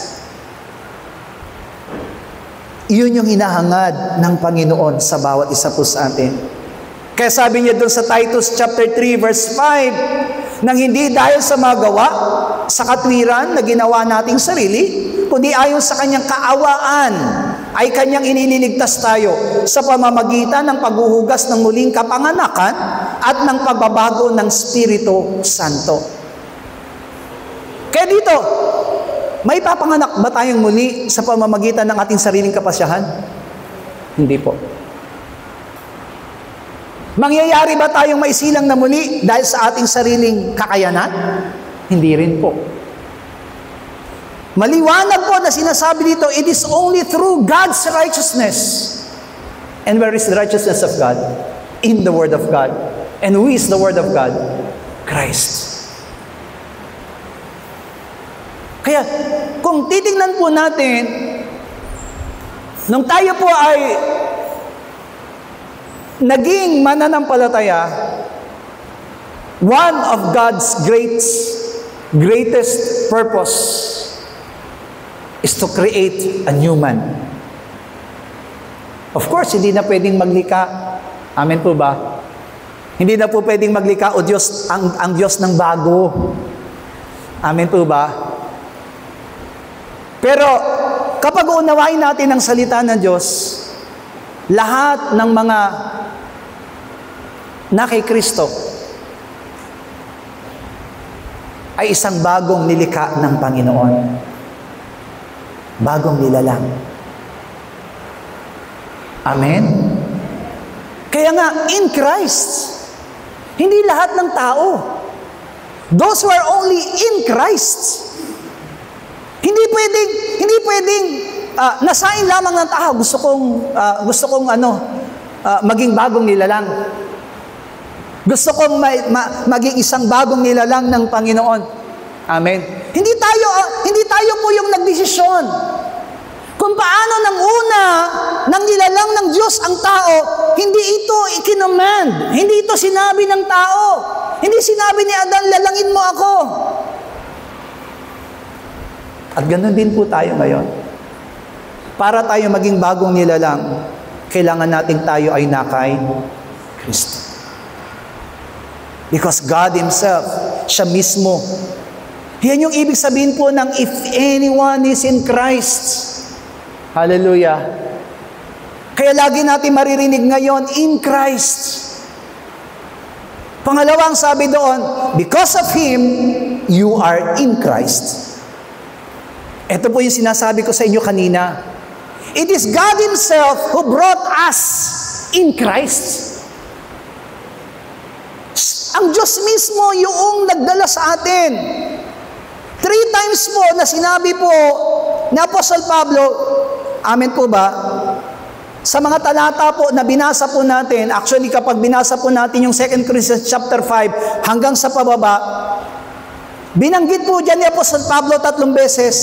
Iyon yung hinahangad ng Panginoon sa bawat isa po sa atin. Kaya sabi niya doon sa Titus chapter 3 verse 5, nang hindi dahil sa magawa, sa katwiran na ginawa nating sarili, kundi ayon sa kanyang kaawaan, ay kanyang inililigtas tayo sa pamamagitan ng paghuhugas ng muling kapanganakan at ng pagbabago ng Espiritu Santo. Kaya dito, may papanganak ba tayong muli sa pamamagitan ng ating sariling kapasyahan? Hindi po. Mangyayari ba tayong maisilang na muli dahil sa ating sariling kakayanan? Hindi rin po. Maliwanag po na sinasabi dito, it is only through God's righteousness. And where is the righteousness of God? In the Word of God. And who is the Word of God? Christ. Kaya, kung titingnan po natin, nung tayo po ay naging mananampalataya, one of God's greatest purpose is to create a new man. Of course, hindi na pwedeng maglika. Amen po ba? Hindi na po pwedeng maglika o Diyos, ang Diyos ng bago. Amen po ba? Pero kapag unawain natin ang salita ng Diyos, lahat ng mga na kay Kristo ay isang bagong nilikha ng Panginoon. Bagong nilalang. Amen? Kaya nga, in Christ, hindi lahat ng tao, those who are only in Christ, hindi pwedeng nasain lamang ng tao, gusto kong maging bagong nilalang. Gusto kong maging isang bagong nilalang ng Panginoon. Amen. Hindi tayo po yung nagdesisyon. Kung paano nang una, nang nilalang ng Diyos ang tao, hindi ito ikinamand. Hindi ito sinabi ng tao. Hindi sinabi ni Adan, lalangin mo ako. At ganoon din po tayo ngayon. Para tayo maging bagong nilalang, kailangan nating tayo ay nakay Kristo. Because God Himself, siya mismo. Yan yung ibig sabihin po ng if anyone is in Christ. Hallelujah. Kaya lagi natin maririnig ngayon, in Christ. Pangalawang sabi doon, because of Him, you are in Christ. Ito po yung sinasabi ko sa inyo kanina. It is God Himself who brought us in Christ. Ang Diyos mismo yung nagdala sa atin. 3 times po na sinabi po ni Apostle Pablo, amen po ba? Sa mga talata po na binasa po natin, actually kapag binasa po natin yung 2 Corinthians chapter 5 hanggang sa pababa, binanggit po dyan ni Apostle Pablo 3 beses,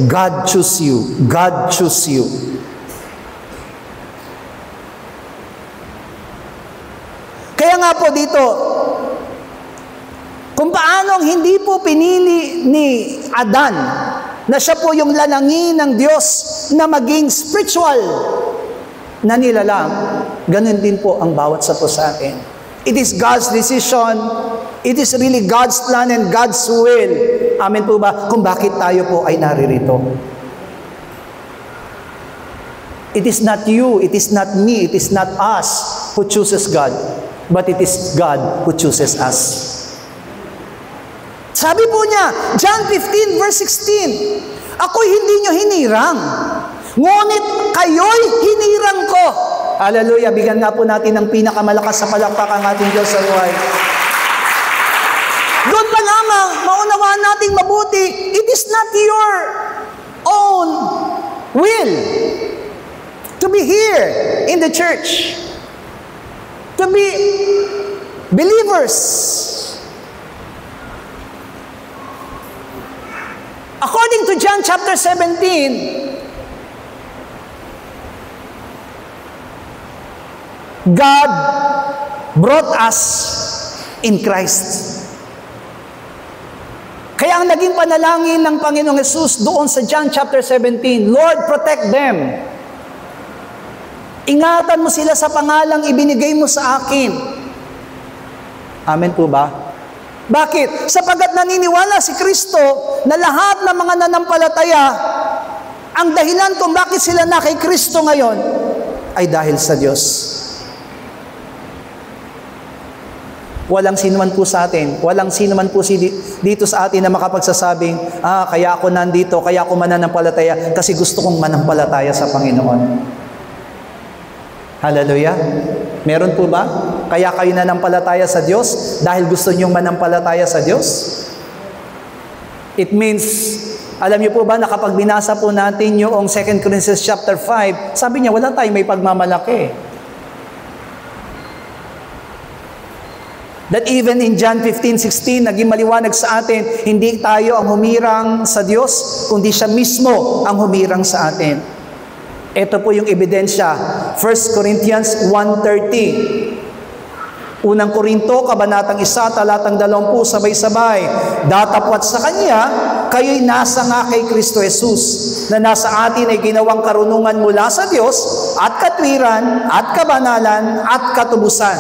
God choose you. God choose you. Kaya nga po dito, kung paanong hindi po pinili ni Adan na siya po yung lalangin ng Diyos na maging spiritual na nilalang, ganun din po ang bawat sa po sa atin. It is God's decision. It is really God's plan and God's will. Amen po ba? Kung bakit tayo po ay naririto. It is not you, it is not me, it is not us who chooses God, but it is God who chooses us. Sabi po niya, John 15 verse 16, ako'y hindi nyo hinirang, ngunit kayo'y hinirang ko. Hallelujah, bigyan nga po natin ng pinakamalakas sa palakpak ang ating Diyos sa buhay. Doon pa lamang, maunawaan nating mabuti, it is not your own will to be here in the church, to be believers. According to John chapter 17, God brought us in Christ. Kaya ang naging panalangin ng Panginoong Hesus doon sa John chapter 17, Lord, protect them. Ingatan mo sila sa pangalang ibinigay mo sa akin. Amen po ba? Bakit? Sapagat naniniwala si Kristo na lahat ng mga nanampalataya, ang dahilan kung bakit sila na kay Kristo ngayon ay dahil sa Diyos. Walang sinuman po sa atin, walang sinuman po dito sa atin na makapagsasabing, kaya ako nandito, kaya ako mananampalataya, kasi gusto kong manampalataya sa Panginoon. Hallelujah. Meron po ba? Kaya kayo nanampalataya sa Diyos dahil gusto niyong manampalataya sa Diyos? It means, alam niyo po ba na kapag binasa po natin yung 2 Corinthians chapter 5, sabi niya, wala tayong may pagmamalaki. That even in John 15:16, naging maliwanag sa atin, hindi tayo ang humirang sa Diyos, kundi siya mismo ang humirang sa atin. Ito po yung ebidensya. 1 Corinthians 1:30. Unang Korinto, kabanatang 1, talatang 20, sabay-sabay. Datapwat sa Kanya, kayo'y nasa nga kay Kristo Jesus, na nasa atin ay ginawang karunungan mula sa Diyos, at katwiran, at kabanalan, at katubusan.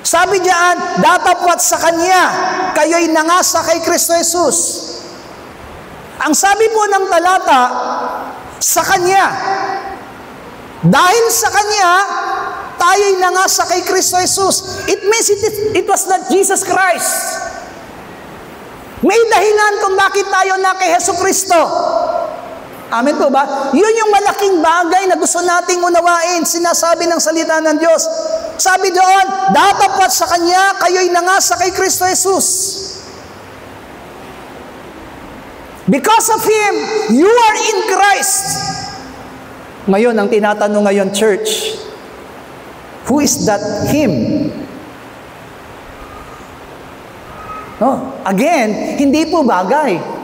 Sabi diyan, datapwat sa Kanya, kayo'y nangasa kay Kristo Jesus. Ang sabi po ng talata, sa Kanya. Dahil sa Kanya, tayo'y nangasa kay Kristo Jesus. It means it was not Jesus Christ. May dahilan kung bakit tayo na kay Hesus Kristo. Amen po ba? Yun yung malaking bagay na gusto nating unawain, sinasabi ng salita ng Diyos. Sabi doon, datapwat sa Kanya, kayo'y nangasa kay Kristo Jesus. Because of Him, you are in Christ. Ngayon, ang tinatanong ngayon, church, who is that Him? No? Again, hindi po bagay.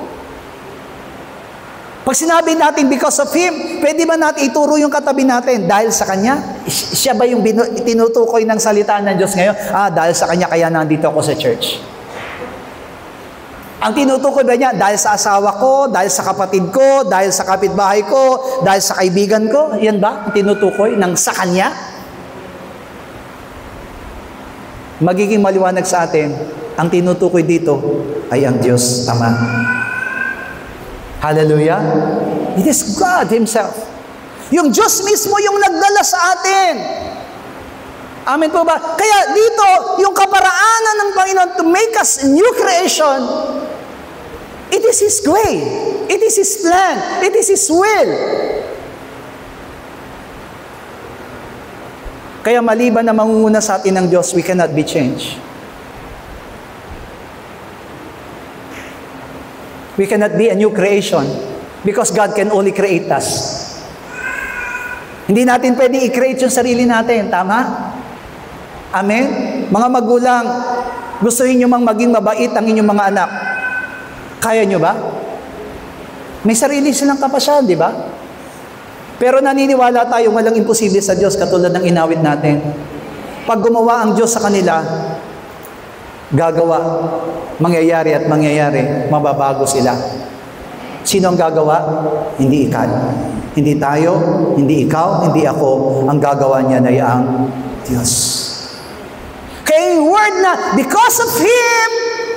Pag sinabi natin because of Him, pwede ba natin ituro yung katabi natin dahil sa Kanya? Siya ba yung tinutukoy ng salita ng Diyos ngayon? Dahil sa Kanya kaya nandito ako sa church. Ang tinutukoy ba niya? Dahil sa asawa ko, dahil sa kapatid ko, dahil sa kapitbahay ko, dahil sa kaibigan ko? Yan ba ang tinutukoy ng sa Kanya? Magiging maliwanag sa atin, ang tinutukoy dito ay ang Diyos Ama. Hallelujah. It is God Himself. Yung Diyos mismo yung nagdala sa atin. Amen po ba? Kaya dito, yung kaparaanan ng Panginoon to make us new creation, it is His way. It is His plan. It is His will. Kaya maliban na mangunguna sa atin ng Diyos, we cannot be changed. We cannot be a new creation because God can only create us. Hindi natin pwedeng i-create yung sarili natin. Tama? Amen? Mga magulang, gusto niyo mang maging mabait ang inyong mga anak. Kaya nyo ba? May sarili silang kapasyan, di ba? Pero naniniwala tayo walang imposible sa Diyos katulad ng inawit natin. Pag gumawa ang Diyos sa kanila, gagawa, mangyayari at mangyayari, mababago sila. Sino ang gagawa? Hindi ikaw. Hindi tayo, hindi ikaw, hindi ako. Ang gagawa niya ay ang Diyos. Kaya yung word na, because of Him,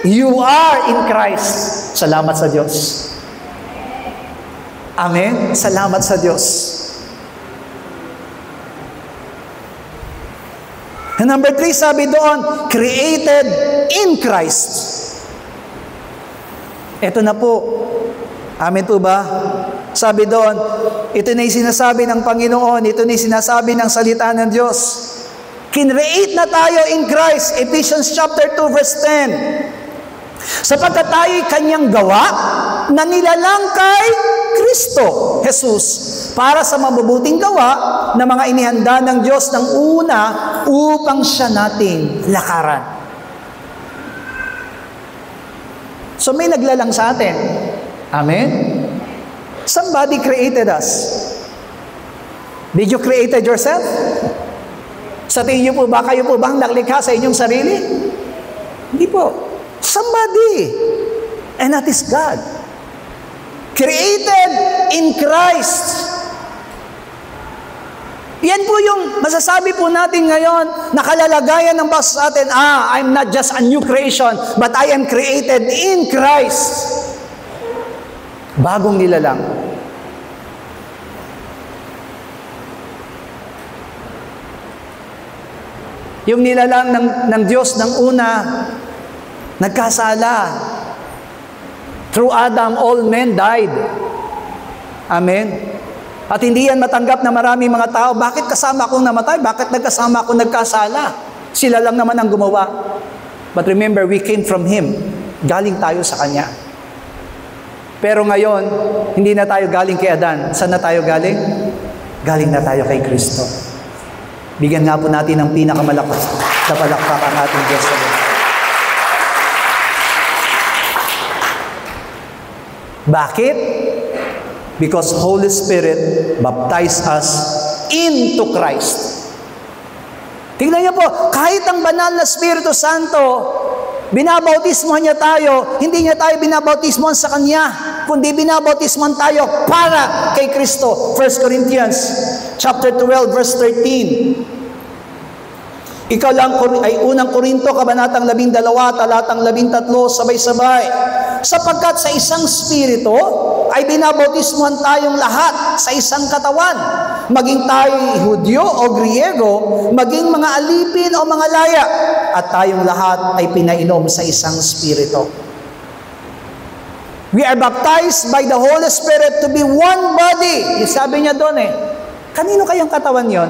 you are in Christ. Salamat sa Diyos. Amen? Salamat sa Diyos. Number 3, sabi doon, created in Christ. Ito na po. Amen po ba? Sabi doon, ito na yung sinasabi ng Panginoon, ito na yung sinasabi ng salita ng Diyos. Kinreate na tayo in Christ. Ephesians chapter 2 verse 10. Sapagkat tayo'y kanyang gawa na nilalang kay Kristo, Jesus, para sa mabubuting gawa na mga inihanda ng Diyos ng una upang siya nating lakaran. So may naglalang sa atin. Amen? Somebody created us. Did you created yourself? Sa tingin niyo po ba, kayo po ba ang naklikha sa inyong sarili? Hindi po. Somebody. And that is God. Created in Christ. Yan po yung masasabi po natin ngayon, nakalalagayan ng basa sa atin, I'm not just a new creation, but I am created in Christ. Bagong nilalang. Yung nilalang ng Diyos ng una, nagkasala. Through Adam, all men died. Amen? At hindi yan matanggap na maraming mga tao. Bakit kasama akong namatay? Bakit nagkasama akong nagkasala? Sila lang naman ang gumawa. But remember, we came from Him. Galing tayo sa Kanya. Pero ngayon, hindi na tayo galing kay Adan. Saan na tayo galing? Galing na tayo kay Kristo. Bigyan nga po natin ng pinakamalakas na palakpakan ang ating Diyos. Bakit? Because Holy Spirit baptized us into Christ. Tingnan niyo po, kahit ang banal na Espiritu Santo, binabautismohan niya tayo, hindi niya tayo binabautismohan sa Kanya, kundi binabautismohan tayo para kay Kristo. 1 Corinthians chapter 12 verse 13. Ikaw lang ay unang Korinto, kabanatang 12, talatang 13, sabay-sabay. Sapagkat sa isang Espiritu ay binabautismohan tayong lahat sa isang katawan. Maging tayo'y Hudyo o Griego, maging mga alipin o mga laya, at tayong lahat ay pinainom sa isang Espiritu. We are baptized by the Holy Spirit to be one body. Yung sabi niya doon kanino kayang katawan yon?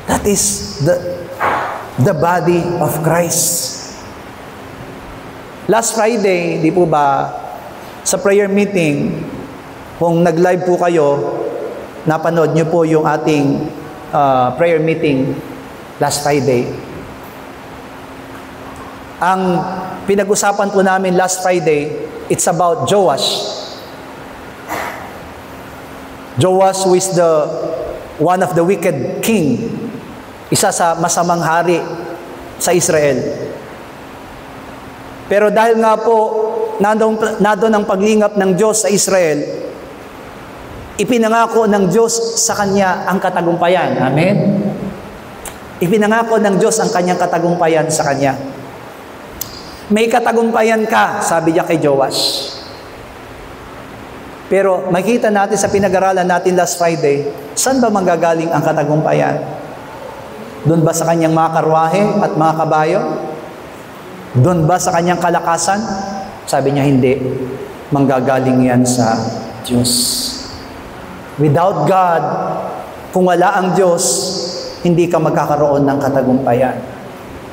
That is the body of Christ. Last Friday, di po ba, sa prayer meeting, kung nag-live po kayo, napanood niyo po yung ating prayer meeting last Friday. Ang pinag-usapan po namin last Friday, it's about Joash. Joash, who is one of the wicked king, isa sa masamang hari sa Israel. Pero dahil nga po, nandun ang paglingap ng Diyos sa Israel, ipinangako ng Diyos sa kanya ang katagumpayan. Amen? Ipinangako ng Diyos ang kanyang katagumpayan sa kanya. May katagumpayan ka, sabi niya kay Joash. Pero makita natin sa pinag-aralan natin last Friday, saan ba manggagaling ang katagumpayan? Doon ba sa kanyang mga karwahe at mga kabayo? Doon ba sa kanyang kalakasan? Sabi niya, hindi. Manggagaling yan sa Diyos. Without God, kung wala ang Diyos, hindi ka magkakaroon ng katagumpayan.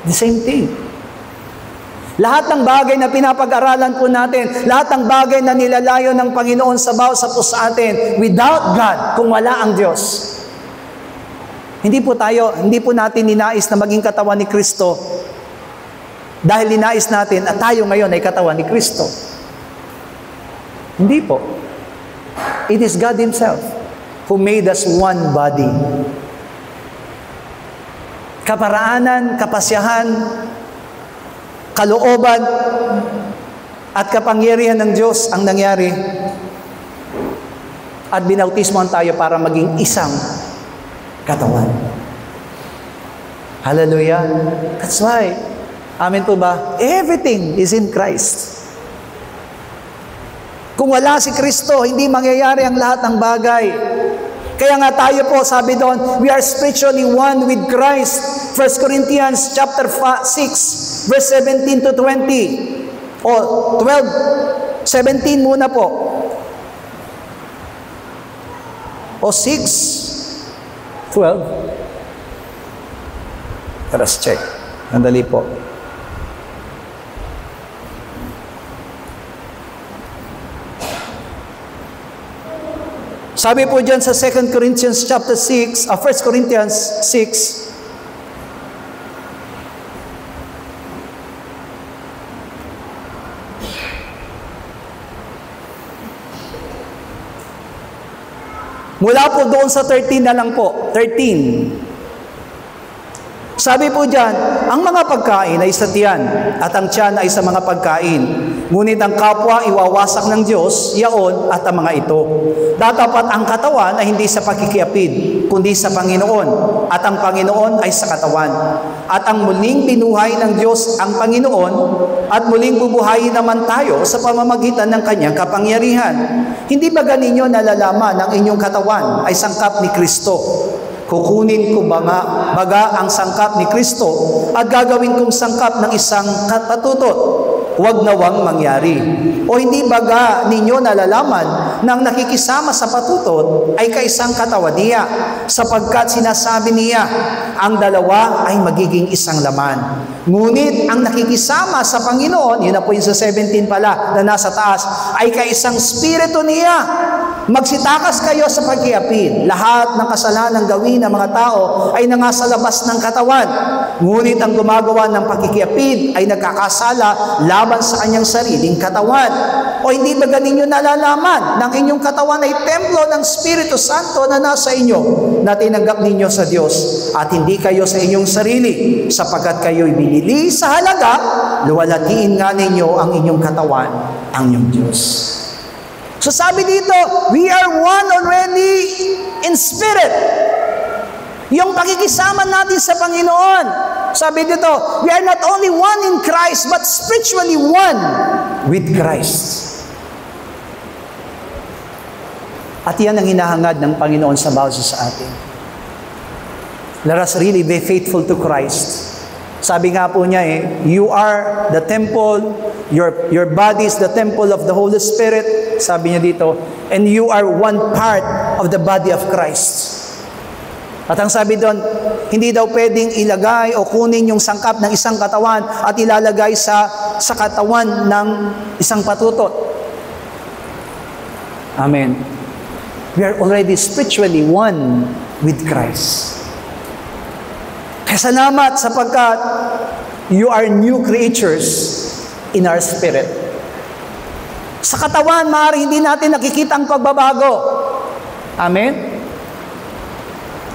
The same thing. Lahat ng bagay na pinapag-aralan po natin, lahat ng bagay na nilalayo ng Panginoon sa bawat sa puso atin, without God, kung wala ang Diyos, hindi po natin ninais na maging katawan ni Kristo dahil ninais natin at tayo ngayon ay katawan ni Kristo. Hindi po. It is God Himself who made us one body. Kaparaanan, kapasyahan, kalooban, at kapangyarihan ng Diyos ang nangyari. At binautismohan tayo para maging isang katawan. Hallelujah. That's why, amen po ba? Everything is in Christ. Kung wala si Kristo, hindi mangyayari ang lahat ng bagay. Kaya nga tayo po, sabi doon, we are spiritually one with Christ. 1 Corinthians chapter 6, verse 17 to 20. O, 12, 17 muna po. O 6, 12. Let us check. Andali po. Sabi po dyan sa 2 Corinthians chapter 6, 1 Corinthians 6, mula po doon sa 13 na lang po, 13. Sabi po dyan, ang mga pagkain ay sa tiyan, at ang tiyan ay sa mga pagkain. Ngunit ang kapwa iwawasak ng Diyos, yaon at ang mga ito. Datapat ang katawan ay hindi sa pakikiapid, kundi sa Panginoon, at ang Panginoon ay sa katawan. At ang muling binuhay ng Diyos ang Panginoon, at muling bubuhayin naman tayo sa pamamagitan ng Kanyang kapangyarihan. Hindi ba ganinyo nalalaman ang inyong katawan ay sangkap ni Kristo? Kukunin ko baga ang sangkap ni Kristo at gagawin kong sangkap ng isang patutot. Huwag nawang mangyari. O hindi baga ninyo nalalaman na ang nakikisama sa patutot ay kaisang katawan niya, sapagkat sinasabi niya, ang dalawa ay magiging isang laman. Ngunit ang nakikisama sa Panginoon, yun na po yung sa 17 pala na nasa taas, ay kaisang spirito niya. Magsitakas kayo sa pagkiapid. Lahat ng kasalanang gawin ng mga tao ay nangasa labas ng katawan. Ngunit ang gumagawa ng pagkikiapid ay nagkakasala laban sa kanyang sariling katawan. O hindi ba ganinyo nalalaman ng inyong katawan ay templo ng Espiritu Santo na nasa inyo, na tinanggap ninyo sa Diyos, at hindi kayo sa inyong sarili, sapagkat kayo'y binili sa halaga, luwalhatiin nga ninyo ang inyong katawan, ang inyong Diyos. So sabi dito, we are one already in spirit. Yung pakikisama natin sa Panginoon. Sabi dito, we are not only one in Christ, but spiritually one with Christ. At yan ang hinahangad ng Panginoon sa bawat isa sa atin. Let us really be faithful to Christ. Sabi nga po niya you are the temple, your body is the temple of the Holy Spirit, sabi niya dito, and you are one part of the body of Christ. At ang sabi doon, hindi daw pwedeng ilagay o kunin yung sangkap ng isang katawan at ilalagay sa katawan ng isang patutot. Amen. We are already spiritually one with Christ. Kaya salamat sapagkat you are new creatures in our spirit. Sa katawan, maaari hindi natin nakikita ang pagbabago. Amen?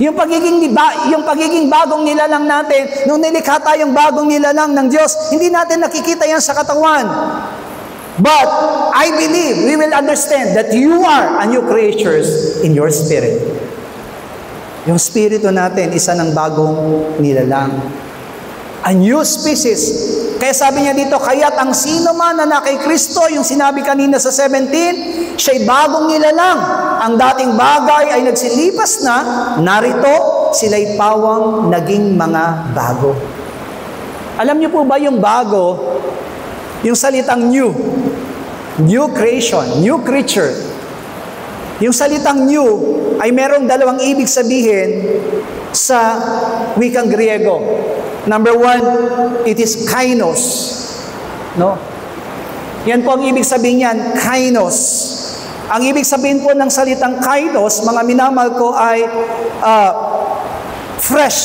Yung pagiging bagong nilalang natin, nung nilikha tayong bagong nilalang ng Diyos, hindi natin nakikita yan sa katawan. But I believe we will understand that you are a new creatures in your spirit. Yung spirito natin, isa ng bagong nilalang. A new species. Kaya sabi niya dito, kaya't ang sino man na kay Kristo, yung sinabi kanina sa 17, siya'y bagong nilalang. Ang dating bagay ay nagsilipas na, narito, sila'y pawang naging mga bago. Alam niyo po ba yung bago, yung salitang new creation, new creature. Yung salitang new ay merong dalawang ibig sabihin sa wikang Griego. Number one, it is kainos. No? Yan po ang ibig sabihin niyan, kainos. Ang ibig sabihin po ng salitang kainos, mga minamahal ko, ay fresh.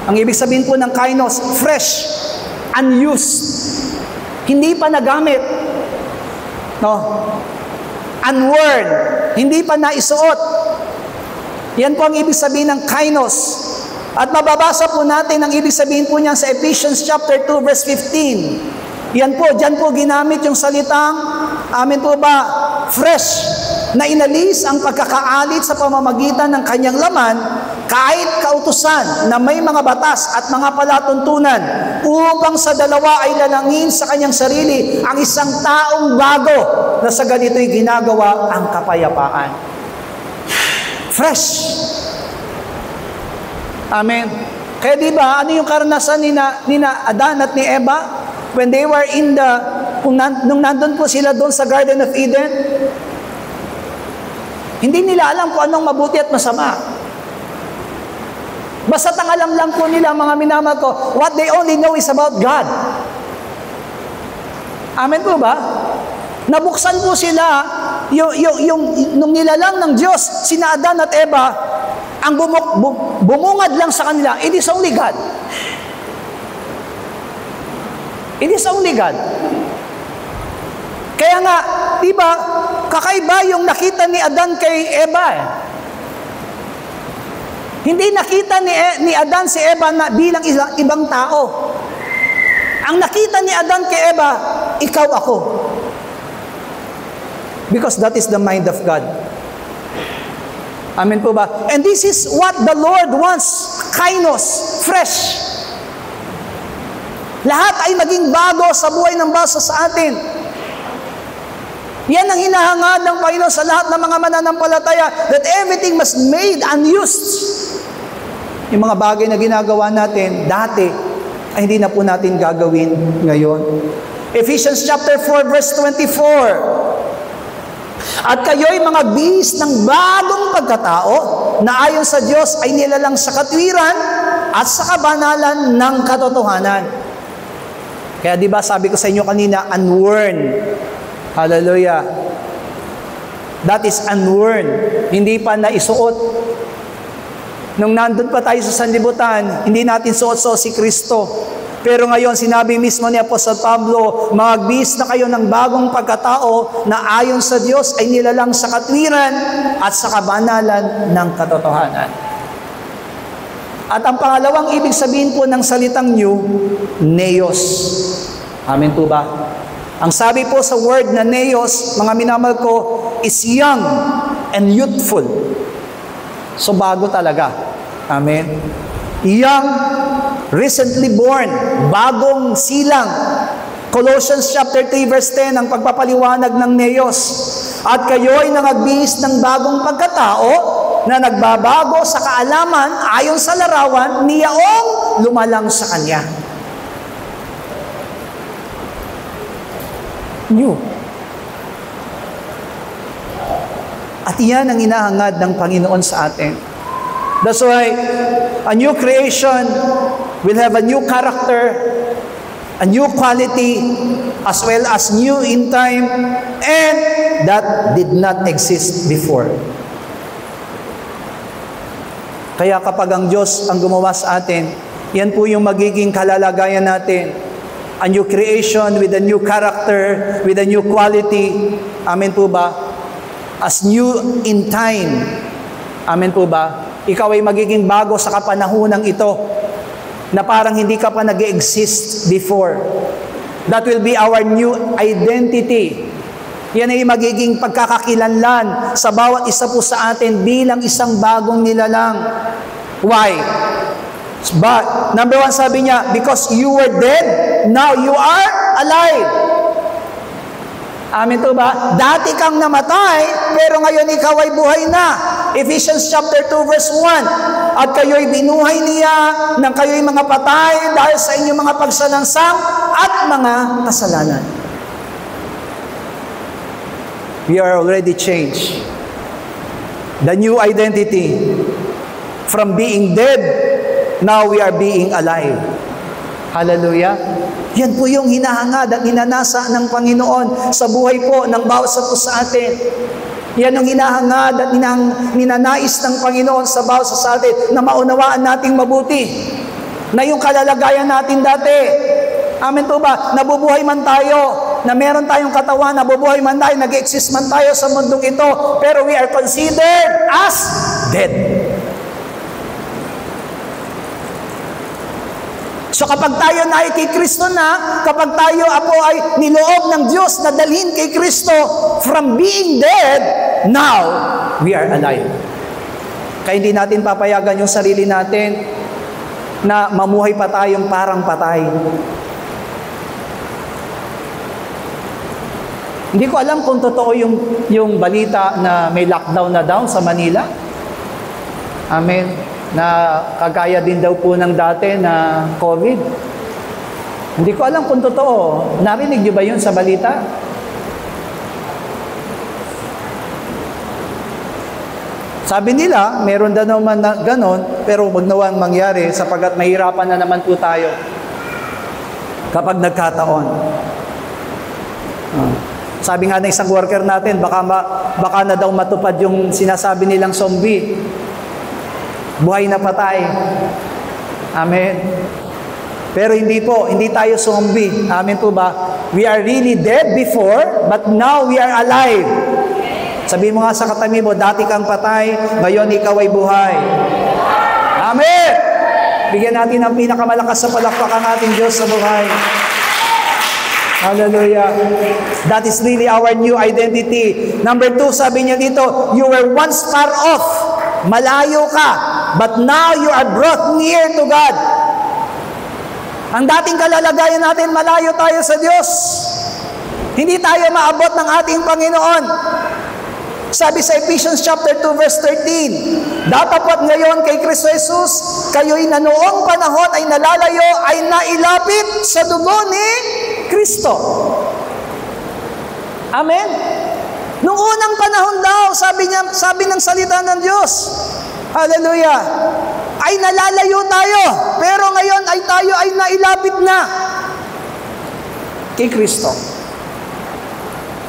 Ang ibig sabihin po ng kainos, fresh, unused. Hindi pa nagamit. No? Unworn. Hindi pa naisuot. Yan po ang ibig sabihin ng kainos. At mababasa po natin ang ibig sabihin po niyan sa Ephesians chapter 2 verse 15. Yan po, dyan po ginamit yung salitang, amin po ba, fresh, na inalis ang pagkakaalit sa pamamagitan ng kanyang laman, kahit kautusan na may mga batas at mga palatuntunan, upang sa dalawa ay lalangin sa kanyang sarili ang isang taong bago, na sa ganito'y ginagawa ang kapayapaan. Fresh. Amen. Kaya di ba, ano yung karanasan ni Adan at ni Eva? When they were nung nandun po sila doon sa Garden of Eden, hindi nila alam kung anong mabuti at masama. Basta't ang alam lang po nila, mga minamahal ko, what they only know is about God. Amen po ba? Nabuksan po sila, nung nilalang ng Diyos, sina Adan at Eva, ang bumungad lang sa kanila, it is only God. It is only God. Kaya nga, di ba, kakaiba yung nakita ni Adan kay Eva eh. Hindi nakita ni Adan si Eva na bilang ibang tao. Ang nakita ni Adan kay Eva, ikaw ako. Because that is the mind of God. Amen po ba? And this is what the Lord wants. Kainos, fresh. Lahat ay maging bago sa buhay ng basa sa atin. Yan ang hinahangad ng Panginoon sa lahat ng mga mananampalataya, that everything must made unused. Yung mga bagay na ginagawa natin dati, ay hindi na po natin gagawin ngayon. Ephesians chapter 4 verse 24. At kayo'y mga bihis ng bagong pagkatao na ayon sa Diyos ay nilalang sa katwiran at sa kabanalan ng katotohanan. Kaya di ba sabi ko sa inyo kanina, unworn. Hallelujah. That is unworn. Hindi pa naisuot. Nung nandun pa tayo sa sanlibutan, hindi natin suot-suot si Kristo. Pero ngayon, sinabi mismo ni Apostol Pablo, magbihis na kayo ng bagong pagkatao na ayon sa Diyos ay nilalang sa katwiran at sa kabanalan ng katotohanan. At ang pangalawang ibig sabihin po ng salitang new, neos. Amen po ba? Ang sabi po sa word na neos, mga minamahal ko, is young and youthful. So bago talaga. Amen. Young, recently born, bagong silang. Colossians chapter 3 verse 10 ang pagpapaliwanag ng neos. At kayo'y nangagbihis ng bagong pagkatao na nagbabago sa kaalaman ayon sa larawan niyaong lumalang sa Kanya. New. At iyan ang inahangad ng Panginoon sa atin. That's why a new creation will have a new character, a new quality, as well as new in time, and that did not exist before. Kaya kapag ang Diyos ang gumawa sa atin, yan po yung magiging kalalagayan natin. A new creation with a new character, with a new quality. Amen po ba? As new in time. Amen po ba? Ikaw ay magiging bago sa kapanahunang ito na parang hindi ka pa nag-exist before. That will be our new identity. Yan ay magiging pagkakakilanlan sa bawat isa po sa atin bilang isang bagong nilalang. Why? But, number one, sabi niya, because you were dead, now you are alive. Amen to ba? Dati kang namatay, pero ngayon ikaw ay buhay na. Ephesians chapter 2 verse 1. At kayo'y binuhay niya nang kayo'y mga patay dahil sa inyong mga pagsalansang at mga kasalanan. We are already changed. The new identity. From being dead, now we are being alive. Hallelujah. Yan po yung hinahangad at ninanasa ng Panginoon sa buhay po ng bawat isa po sa atin. Yan ang hinahangad at ninanais ng Panginoon sa bawat isa sa atin na maunawaan nating mabuti. Na yung kalalagayan natin dati. Amen po ba? Nabubuhay man tayo, na meron tayong katawan, nabubuhay man tayo, nag-exist man tayo sa mundong ito, pero we are considered as dead. So kapag tayo na ay kay Kristo na, kapag tayo po ay niloob ng Diyos na dalhin kay Kristo, from being dead, now we are alive. Kaya hindi natin papayagan yung sarili natin na mamuhay pa tayong parang patay. Hindi ko alam kung totoo yung balita na may lockdown na daw sa Manila. Amen. Na kagaya din daw po ng dati na COVID. Hindi ko alam kung totoo. Narinig niyo ba yun sa balita? Sabi nila, meron daw naman na ganon, pero wag nawang mangyari sapagkat mahirapan na naman po tayo kapag nagkataon. Sabi nga ng isang worker natin, baka na daw matupad yung sinasabi nilang zombie. Buhay na patay. Amen. Pero hindi po, hindi tayo zombie. Amen po ba? We are really dead before, but now we are alive. Sabihin mo nga sa katabi mo, dati kang patay, ngayon ikaw ay buhay. Amen! Bigyan natin ng pinakamalakas sa palakpakan ating Diyos sa buhay. Hallelujah. That is really our new identity. Number 2, sabi niya dito, you were once far off. Malayo ka. But now you are brought near to God. Ang dating kalalagayan natin, malayo tayo sa Diyos. Hindi tayo maabot ng ating Panginoon. Sabi sa Ephesians chapter 2 verse 13, datapot ngayon kay Kristo Jesus, kayo'y na noong panahon ay nalalayo, ay nailapit sa dugo ni Kristo. Amen? Noong unang panahon daw, sabi ng salita ng Diyos, hallelujah, ay nalalayo tayo, pero ngayon ay tayo ay nailapit na kay Kristo.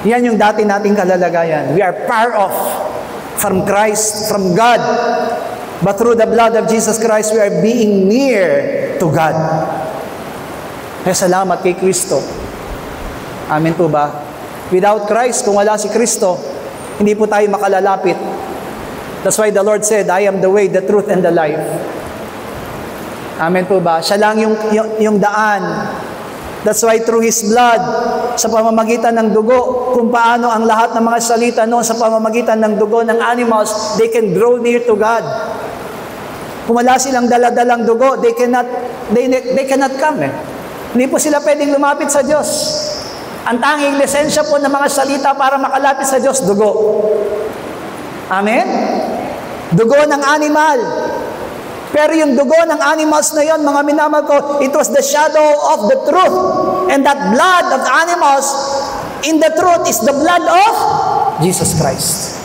Yan yung dati nating kalalagayan. We are far off from Christ, from God. But through the blood of Jesus Christ, we are being near to God. Kaya salamat kay Kristo. Amen po ba? Without Christ, kung wala si Kristo, hindi po tayo makalalapit. That's why the Lord said, I am the way, the truth, and the life. Amen po ba? Siya lang yung daan. That's why through His blood, sa pamamagitan ng dugo, kung paano ang lahat ng mga salita noon sa pamamagitan ng dugo ng animals, they can draw near to God. Kung wala silang daladalang dugo, they cannot come. Hindi po sila pwedeng lumapit sa Diyos. Ang tanging lisensya po ng mga salita para makalapit sa Diyos, dugo. Amen? Dugo ng animal. Pero yung dugo ng animals na yon, mga minamahal ko, it was the shadow of the truth. And that blood of the animals, in the truth, is the blood of Jesus Christ.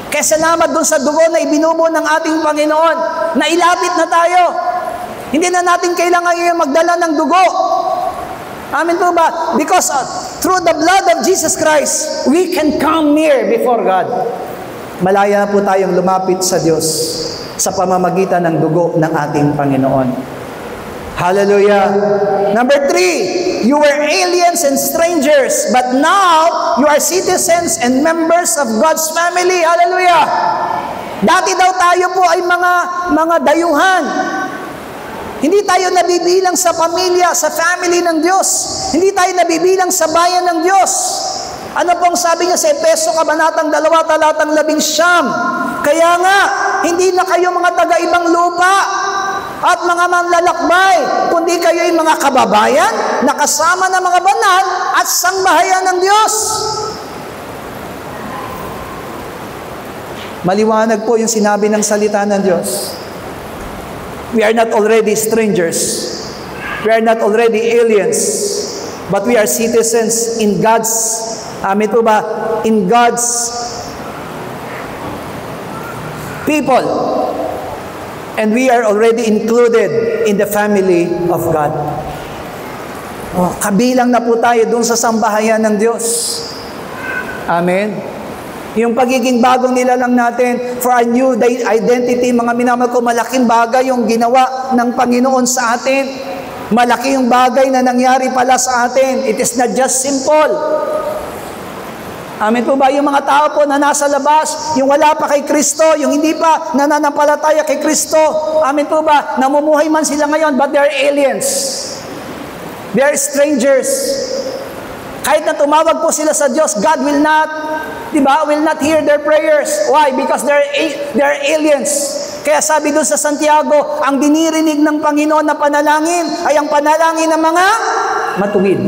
Kaya salamat dun sa dugo na ibinubo ng ating Panginoon, na ilapit na tayo. Hindi na natin kailangan yung magdala ng dugo. Amen po ba? Because through the blood of Jesus Christ, we can come near before God. Malaya na po tayong lumapit sa Diyos sa pamamagitan ng dugo ng ating Panginoon. Hallelujah. Number 3, you were aliens and strangers, but now you are citizens and members of God's family. Hallelujah. Dati daw tayo po ay mga dayuhan. Hindi tayo nabibilang sa pamilya, sa family ng Diyos. Hindi tayo nabibilang sa bayan ng Diyos. Ano pong sabi niya sa Efeso Kabanatang 2, talatang 11? Kaya nga, hindi na kayo mga taga-ibang lupa at mga manlalakbay, kundi kayo'y mga kababayan na kasama ng mga banal at sangbahayan ng Diyos. Maliwanag po yung sinabi ng salita ng Diyos. We are not already strangers. We are not already aliens. But we are citizens in God's, amen po ba? In God's people. And we are already included in the family of God. Oh, kabilang na po tayo dun sa sambahayan ng Diyos. Amen. Yung pagiging bagong nilalang natin for a new identity, mga minamahal ko, malaking bagay yung ginawa ng Panginoon sa atin. Malaki yung bagay na nangyari pala sa atin. It is not just simple. Amen po ba? Yung mga tao po na nasa labas, yung wala pa kay Kristo, yung hindi pa nananampalataya kay Kristo, amen po ba? Namumuhay man sila ngayon, but they are aliens. They are strangers. Kahit na tumawag po sila sa Diyos, God will not, will not hear their prayers. Why? Because they are aliens. Kaya sabi doon sa Santiago, ang dinirinig ng Panginoon na panalangin ay ang panalangin ng mga matuwid.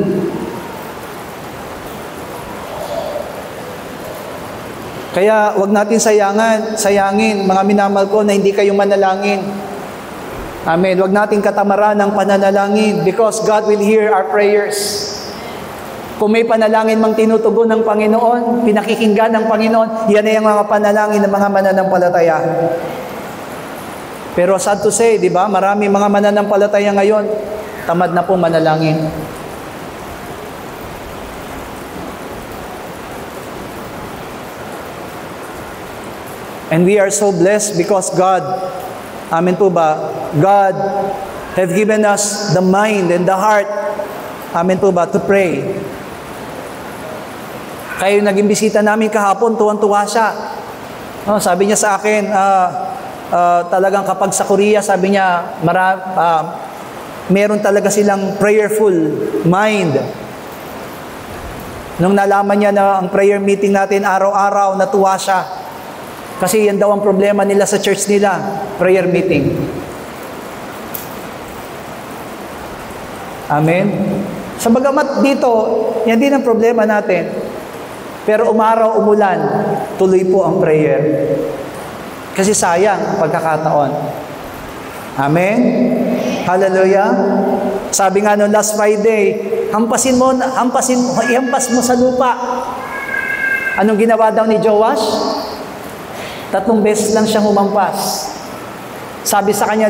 Kaya wag natin sayangin, mga minamahal ko, na hindi kayo manalangin. Amen. Wag natin katamaran ng pananalangin because God will hear our prayers. Kung may panalangin mang tinutugon ng Panginoon, pinakikinggan ng Panginoon, yan ay ang mga panalangin ng mga mananampalataya. Pero sad to say, di ba, marami mga mananampalataya ngayon, tamad na po manalangin. And we are so blessed because God, amen po ba, God have given us the mind and the heart, amen po ba, to pray. Kaya yung naging bisita namin kahapon, tuwang-tuwa siya. Sabi niya sa akin, talagang kapag sa Korea, sabi niya, meron talaga silang prayerful mind. Nung nalaman niya na ang prayer meeting natin araw-araw, natuwa siya. Kasi yan daw ang problema nila sa church nila, prayer meeting. Amen? Sa bagamat dito, yan din ang problema natin. Pero umaraw, umulan, tuloy po ang prayer. Kasi sayang ang pagkakataon. Amen? Hallelujah? Sabi nga noong last Friday, ihampas mo sa lupa. Anong ginawa daw ni Joash? 3 beses lang siyang humampas. Sabi sa kanya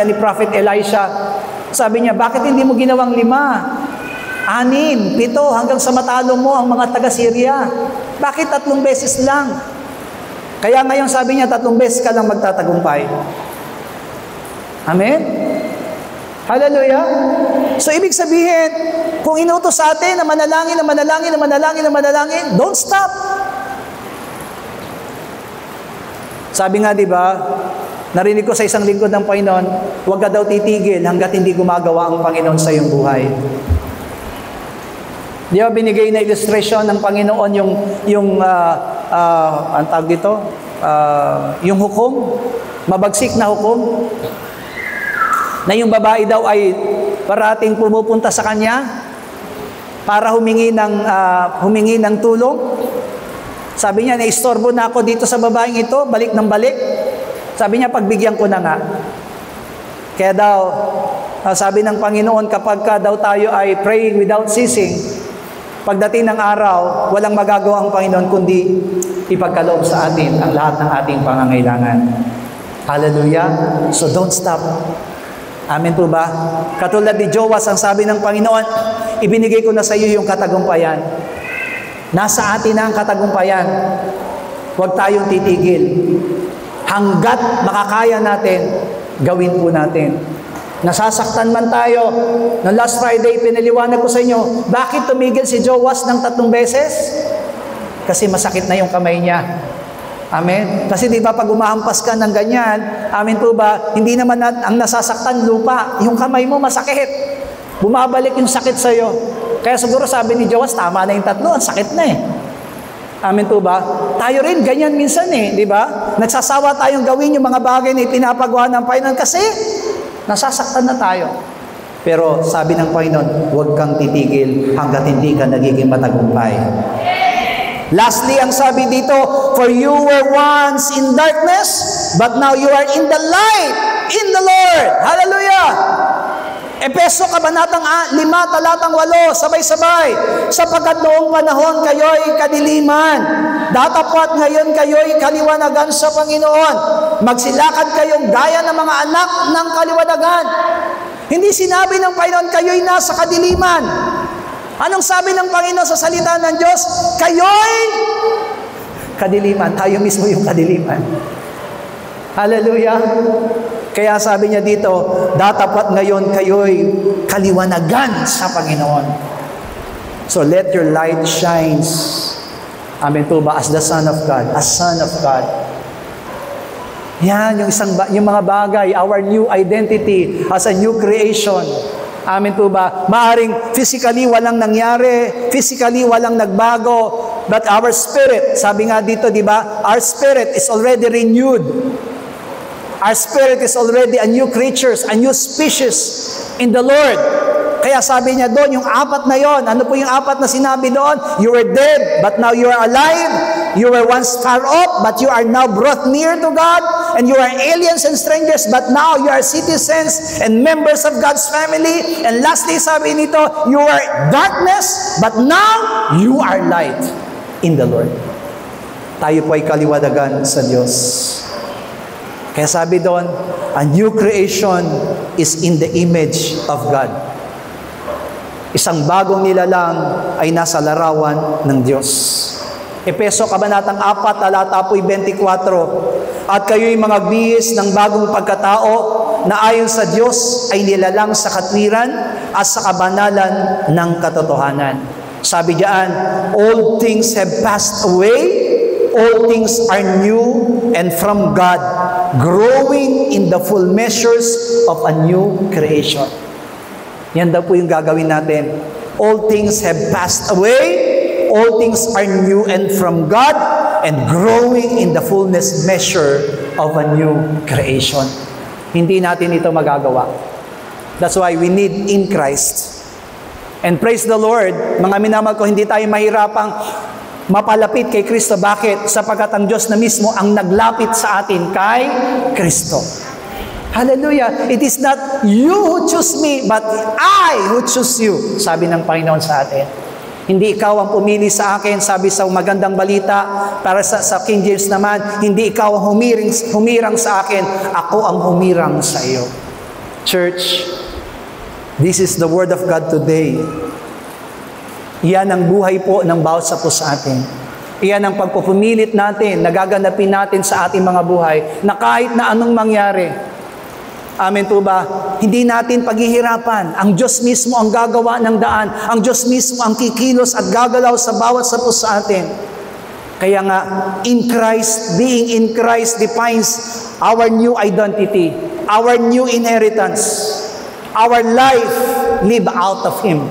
ni Prophet Elisha, sabi niya, bakit hindi mo ginawang 5, 6, 7 hanggang sa matalo mo ang mga taga-Syria? Bakit 3 beses lang? Kaya ngayon sabi niya, 3 beses ka lang magtatagumpay. Amen? Hallelujah? So ibig sabihin, kung inutos sa atin na manalangin, don't stop. Sabi nga, di ba, narinig ko sa isang lingkod ng Panginoon, huwag ka daw titigil hanggat hindi gumagawa ang Panginoon sa iyong buhay. Di ba binigay na illustration ng Panginoon ang tawag dito, yung hukom, mabagsik na hukom, na yung babae daw ay parating pumupunta sa kanya para humingi ng tulong. Sabi niya, naistorbo na ako dito sa babaeng ito, balik ng balik. Sabi niya, pagbigyan ko na nga. Kaya daw, sabi ng Panginoon, kapag daw tayo ay praying without ceasing, pagdating ng araw, walang magagawa ang Panginoon kundi ipagkaloob sa atin ang lahat ng ating pangangailangan. Hallelujah! So don't stop. Amen po ba? Katulad ni Joas, ang sabi ng Panginoon, ibinigay ko na sa iyo yung katagumpayan. Nasa atin na ang katagumpayan. Huwag tayong titigil. Hanggat makakaya natin, gawin po natin. Nasasaktan man tayo. Noong last Friday, pinaliwanag ko sa inyo, bakit tumigil si Joas ng 3 beses? Kasi masakit na yung kamay niya. Amen? Kasi di ba pag umahampas ka ng ganyan, amen po ba, hindi naman ang nasasaktan lupa. Yung kamay mo masakit. Bumabalik yung sakit sa iyo. Kaya siguro sabi ni Joas, tama na yung 3, ang sakit na eh. Amen po ba? Tayo rin, ganyan minsan eh, di ba? Nagsasawa tayong gawin yung mga bagay na ipinapagawa ng Panginoon kasi nasasaktan na tayo. Pero sabi ng Panginoon, huwag kang titigil hanggat hindi ka nagiging matagumpay. Lastly, ang sabi dito, for you were once in darkness, but now you are in the light, in the Lord. Hallelujah! Efeso Kabanatang 5, talatang 8, sabay-sabay. Sapagkat noong panahon kayo'y kadiliman, datapwat ngayon kayo'y kaliwanagan sa Panginoon. Magsilakad kayong gaya ng mga anak ng kaliwanagan. Hindi sinabi ng Panginoon kayo'y nasa kadiliman. Anong sabi ng Panginoon sa salita ng Diyos? Kayo'y kadiliman. Tayo mismo yung kadiliman. Hallelujah! Kaya sabi niya dito, datapat ngayon kayo'y kaliwanagan sa Panginoon. So let your light shines. Amen po ba? As the Son of God. As Son of God. Yan, yung mga bagay, our new identity as a new creation. Amen po ba? Maaring physically walang nangyari, physically walang nagbago, but our spirit, sabi nga dito, di ba? Our spirit is already renewed. Our spirit is already a new creature, a new species in the Lord. Kaya sabi niya doon, yung 4 na yon, ano po yung 4 na sinabi doon? You were dead, but now you are alive. You were once far off, but you are now brought near to God, and you are aliens and strangers, but now you are citizens and members of God's family. And lastly, sabi nito, you are darkness, but now you are light in the Lord. Tayo po ay kaliwanagan sa Diyos. Kaya sabi doon, a new creation is in the image of God. Isang bagong nilalang ay nasa larawan ng Diyos. Efeso Kabanatang 4, talata po'y 24, at kayo'y mga bihis ng bagong pagkatao na ayon sa Diyos ay nilalang sa katwiran at sa kabanalan ng katotohanan. Sabi diyan, all things have passed away, all things are new, and from God, growing in the full measures of a new creation. Yan daw po yung gagawin natin. All things have passed away, all things are new and from God, and growing in the fullness measure of a new creation. Hindi natin ito magagawa. That's why we need in Christ. And praise the Lord, mga minamahal ko, hindi tayo mahirapang mapalapit kay Kristo. Bakit? Sapagkat ang Diyos na mismo ang naglapit sa atin kay Kristo. Hallelujah! It is not you who choose me, but I who choose you. Sabi ng Panginoon sa atin. Hindi ikaw ang pumili sa akin, sabi sa magandang balita, para sa King James naman, hindi ikaw ang humirang sa akin, ako ang humirang sa iyo. Church, this is the word of God today. Iyan ang buhay po ng bawat sa atin. Iyan ang pagpupumilit natin, nagaganapin natin sa ating mga buhay, na kahit na anong mangyari, amen po ba? Hindi natin paghihirapan. Ang Diyos mismo ang gagawa ng daan. Ang Diyos mismo ang kikilos at gagalaw sa bawat sa atin. Kaya nga, in Christ, being in Christ defines our new identity, our new inheritance, our life live out of Him.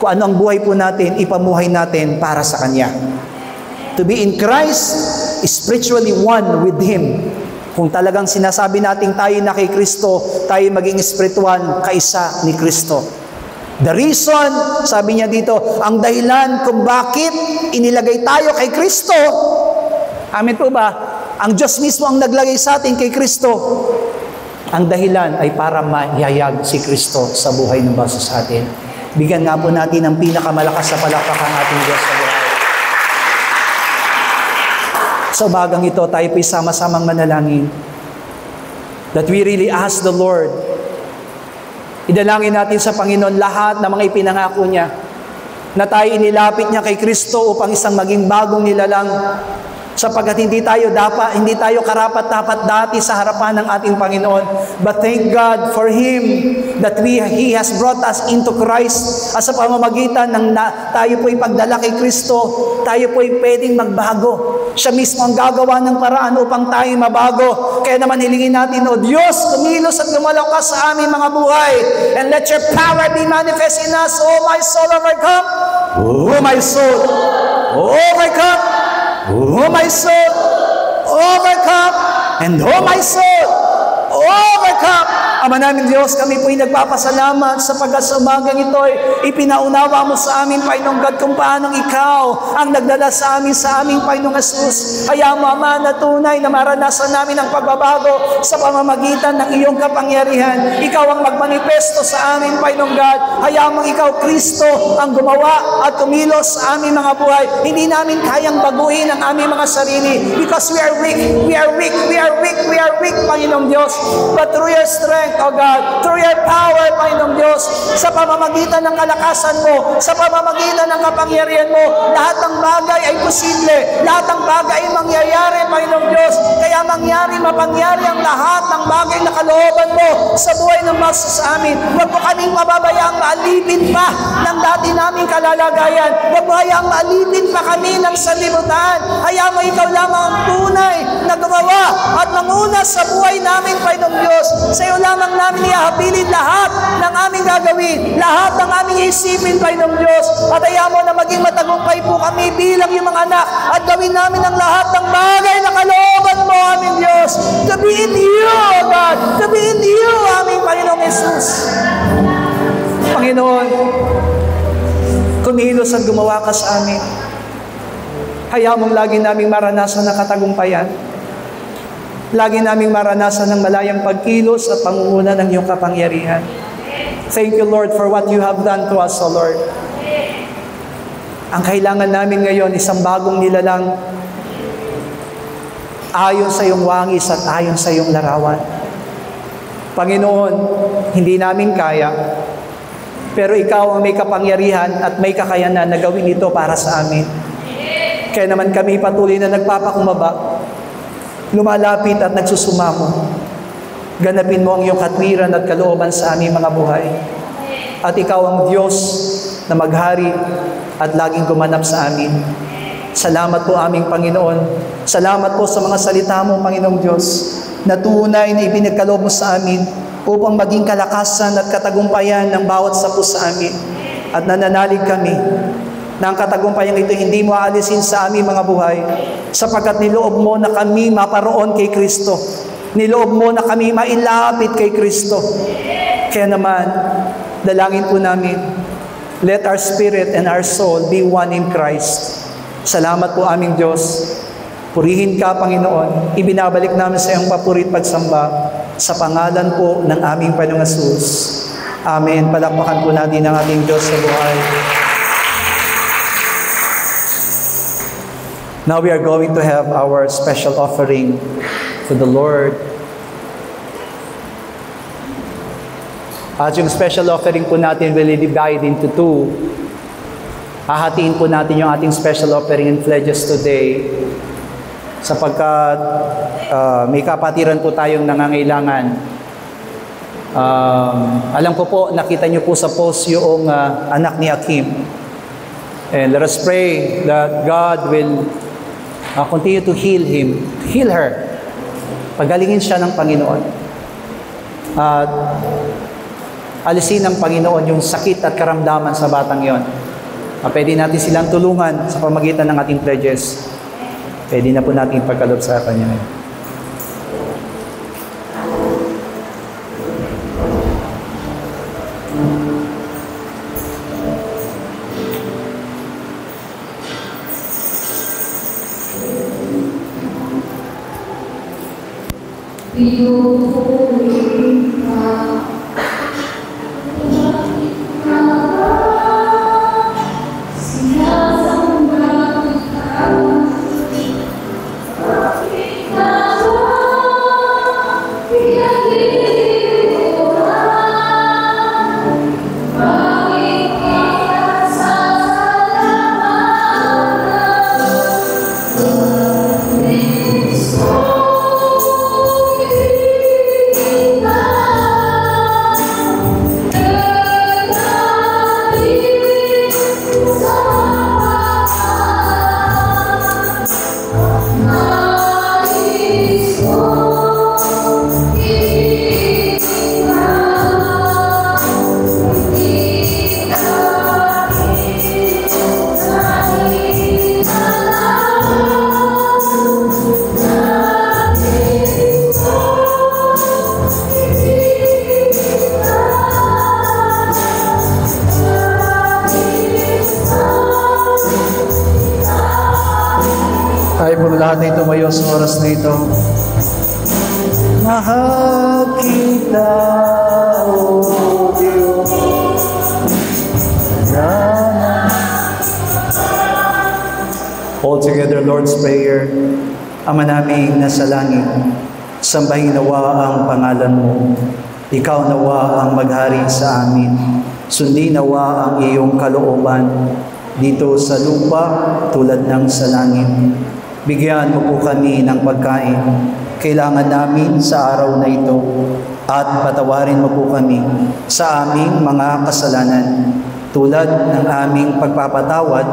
Kung ano ang buhay po natin, ipamuhay natin para sa Kanya. To be in Christ is spiritually one with Him. Kung talagang sinasabi natin tayo na kay Kristo, tayo maging espiritual kaisa ni Kristo. The reason, sabi niya dito, ang dahilan kung bakit inilagay tayo kay Kristo, amen po ba? Ang Diyos mismo ang naglagay sa atin kay Kristo. Ang dahilan ay para mayayag si Kristo sa buhay ng bawat sa atin. Bigyan nga po natin ng pinakamalakas na palakpakan ating Diyos sa buhay. Sa umagang ito, tayo po'y sama-samang manalangin that we really ask the Lord. Idalangin natin sa Panginoon lahat ng mga ipinangako niya, na tayo inilapit niya kay Kristo upang isang maging bagong nilalang, sapagkat hindi tayo karapat-dapat dati sa harapan ng ating Panginoon. But thank God for Him that He has brought us into Christ, at sa pamamagitan ng tayo po'y pagdala kay Kristo, tayo po'y pwedeng magbago. Siya mismo ang gagawa ng paraan upang tayo mabago. Kaya naman hilingin natin, O Diyos, kumilos at gumalaw ka sa aming mga buhay, and let your power be manifest in us. Oh my soul, overcome. Oh my soul, overcome. Oh my soul, overcome. And oh my soul, overcome. Ama namin Diyos, kami po'y nagpapasalamat sapagkat sa umagang ito ay ipinaunawa mo sa amin, Panginoong God, kung paanong Ikaw ang nagdala sa aming Panginoong Jesus. Kaya mo, Ama, na tunay na maranasan namin ang pagbabago sa pamamagitan ng iyong kapangyarihan. Ikaw ang magmanifesto sa amin, Panginoong God. Kaya mo, Ikaw, Kristo, ang gumawa at kumilos sa aming mga buhay. Hindi namin kayang baguhin ang aming mga sarili because we are weak, Panginoong Diyos. But through your strength, O God, through your power, Panginoong Diyos, sa pamamagitan ng kalakasan mo, sa pamamagitan ng kapangyarihan mo, lahat ng bagay ay posible, lahat ng bagay ay mangyayari, Panginoong Diyos. Kaya mapangyari ang lahat ng bagay na kalooban mo sa buhay ng mga sa amin. Huwag mo kaming mababayaang maalipin pa ng dati naming kalalagayan. Huwag mo hayaang maalipin pa kami ng sanlibutan. Hayaan mo Ikaw lamang ang tunay na gumawa at manguna sa buhay namin, Panginoong Diyos. Sa iyo lamang namin ihahabilin lahat ng aming gagawin, lahat ng aming isipin, Panginoong Diyos. At ayaw mo na maging matagumpay po kami bilang yung mga anak, at gawin namin ang lahat ng bagay na kalooban mo, aming Diyos. To be in you, O God. To be in you, aming Panginoong Jesus. Panginoon, kumilos at gumawa ka sa amin. Hayaan mong lagi naming maranasan ng katagumpayan. Lagi naming maranasan ng malayang pagkilos at pangunguna ng iyong kapangyarihan. Thank you, Lord, for what you have done to us, O Lord. Ang kailangan namin ngayon, isang bagong nilalang ayon sa iyong wangis at ayon sa iyong larawan. Panginoon, hindi namin kaya, pero ikaw ang may kapangyarihan at may kakayanan na gawin ito para sa amin. Kaya naman kami patuloy na nagpapakumbaba, lumalapit at nagsusumamo. Ganapin mo ang iyong katwiran at kalooban sa aming mga buhay. At ikaw ang Diyos na maghari at laging gumanap sa amin. Salamat po aming Panginoon. Salamat po sa mga salita mo, Panginoong Diyos, na tunay na ibinagkaloob mo sa amin upang maging kalakasan at katagumpayan ng bawat sapu sa amin. At nananalig kami na ang katagumpayan ito hindi mo aalisin sa aming mga buhay, sapagkat niloob mo na kami maparoon kay Kristo. Niloob mo na kami mailapit kay Kristo. Kaya naman, dalangin po namin, let our spirit and our soul be one in Christ. Salamat po aming Diyos. Purihin ka, Panginoon. Ibinabalik namin sa iyong papurit pagsamba sa pangalan po ng aming Panginoong Hesus. Amen. Palakpakan po natin ang ating Diyos sa buhay. Now we are going to have our special offering to the Lord. At yung special offering po natin will be divided into two. Hahatiin po natin yung ating special offering and pledges today sapagkat may kapatiran po tayong nangangailangan. Alam ko po, nakita niyo po sa post yung anak ni Akim. And let us pray that God will continue to heal him, heal her. Pagalingin siya ng Panginoon. At alisin ng Panginoon yung sakit at karamdaman sa batang yon. Pwede natin silang tulungan sa pamagitan ng ating pledges. Pwede na po natin pagkaloob sa kanya. Tayo po lahat na tumayo sa oras na ito. Mahal kita, O Diyos. All together, Lord's Prayer. Ama naming nasa langit, sambahin nawa ang pangalan mo. Ikaw nawa ang maghari sa amin. Sundin nawa ang iyong kalooban dito sa lupa tulad ng sa langit. Bigyan mo po kami ng pagkain kailangan namin sa araw na ito at patawarin mo po kami sa aming mga kasalanan tulad ng aming pagpapatawad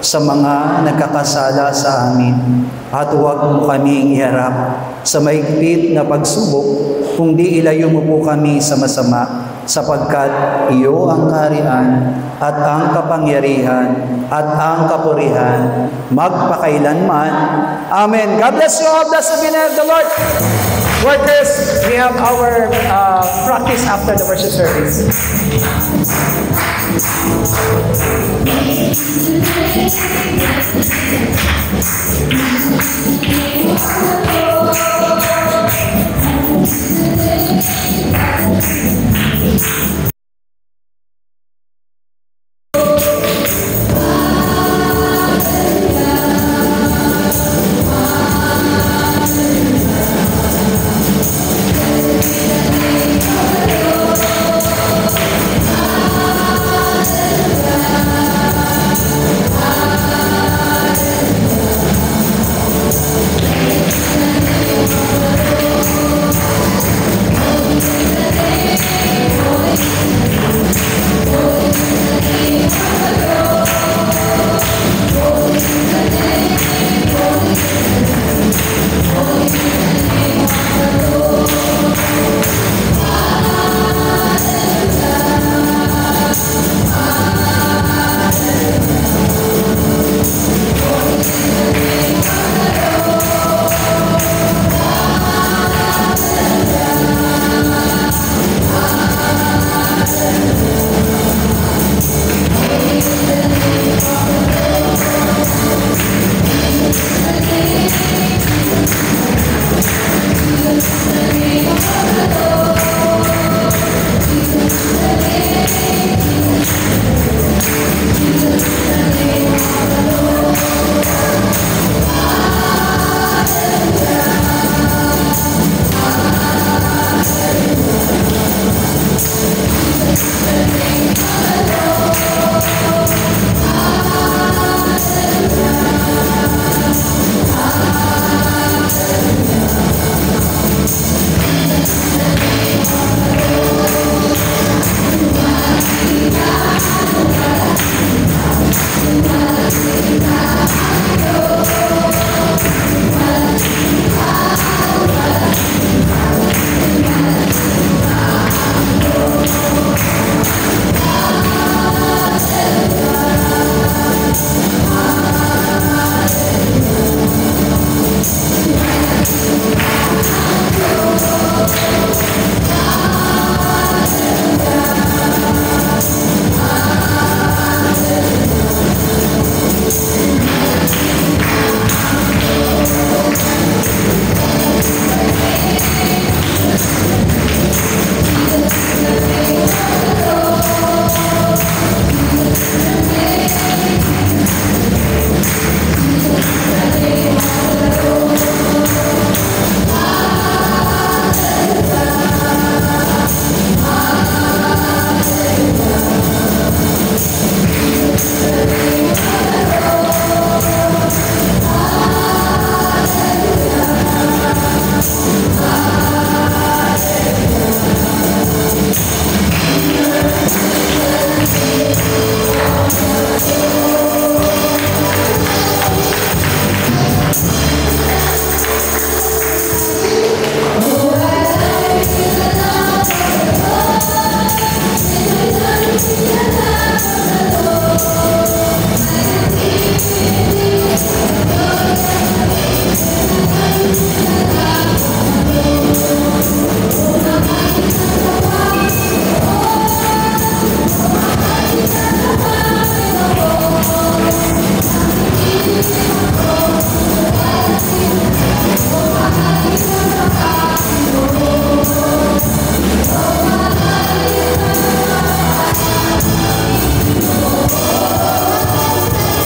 sa mga nagkakasala sa amin. At huwag mo kaming iharap sa mahigpit na pagsubok, kundi ilayo mo po kami sa masama, sapagkat iyo ang kaharian at ang kapangyarihan at ang kapurihan magpakailanman. Amen. God bless you all. Bless the name of the Lord. Workers, we have our practice after the worship service. Thank you.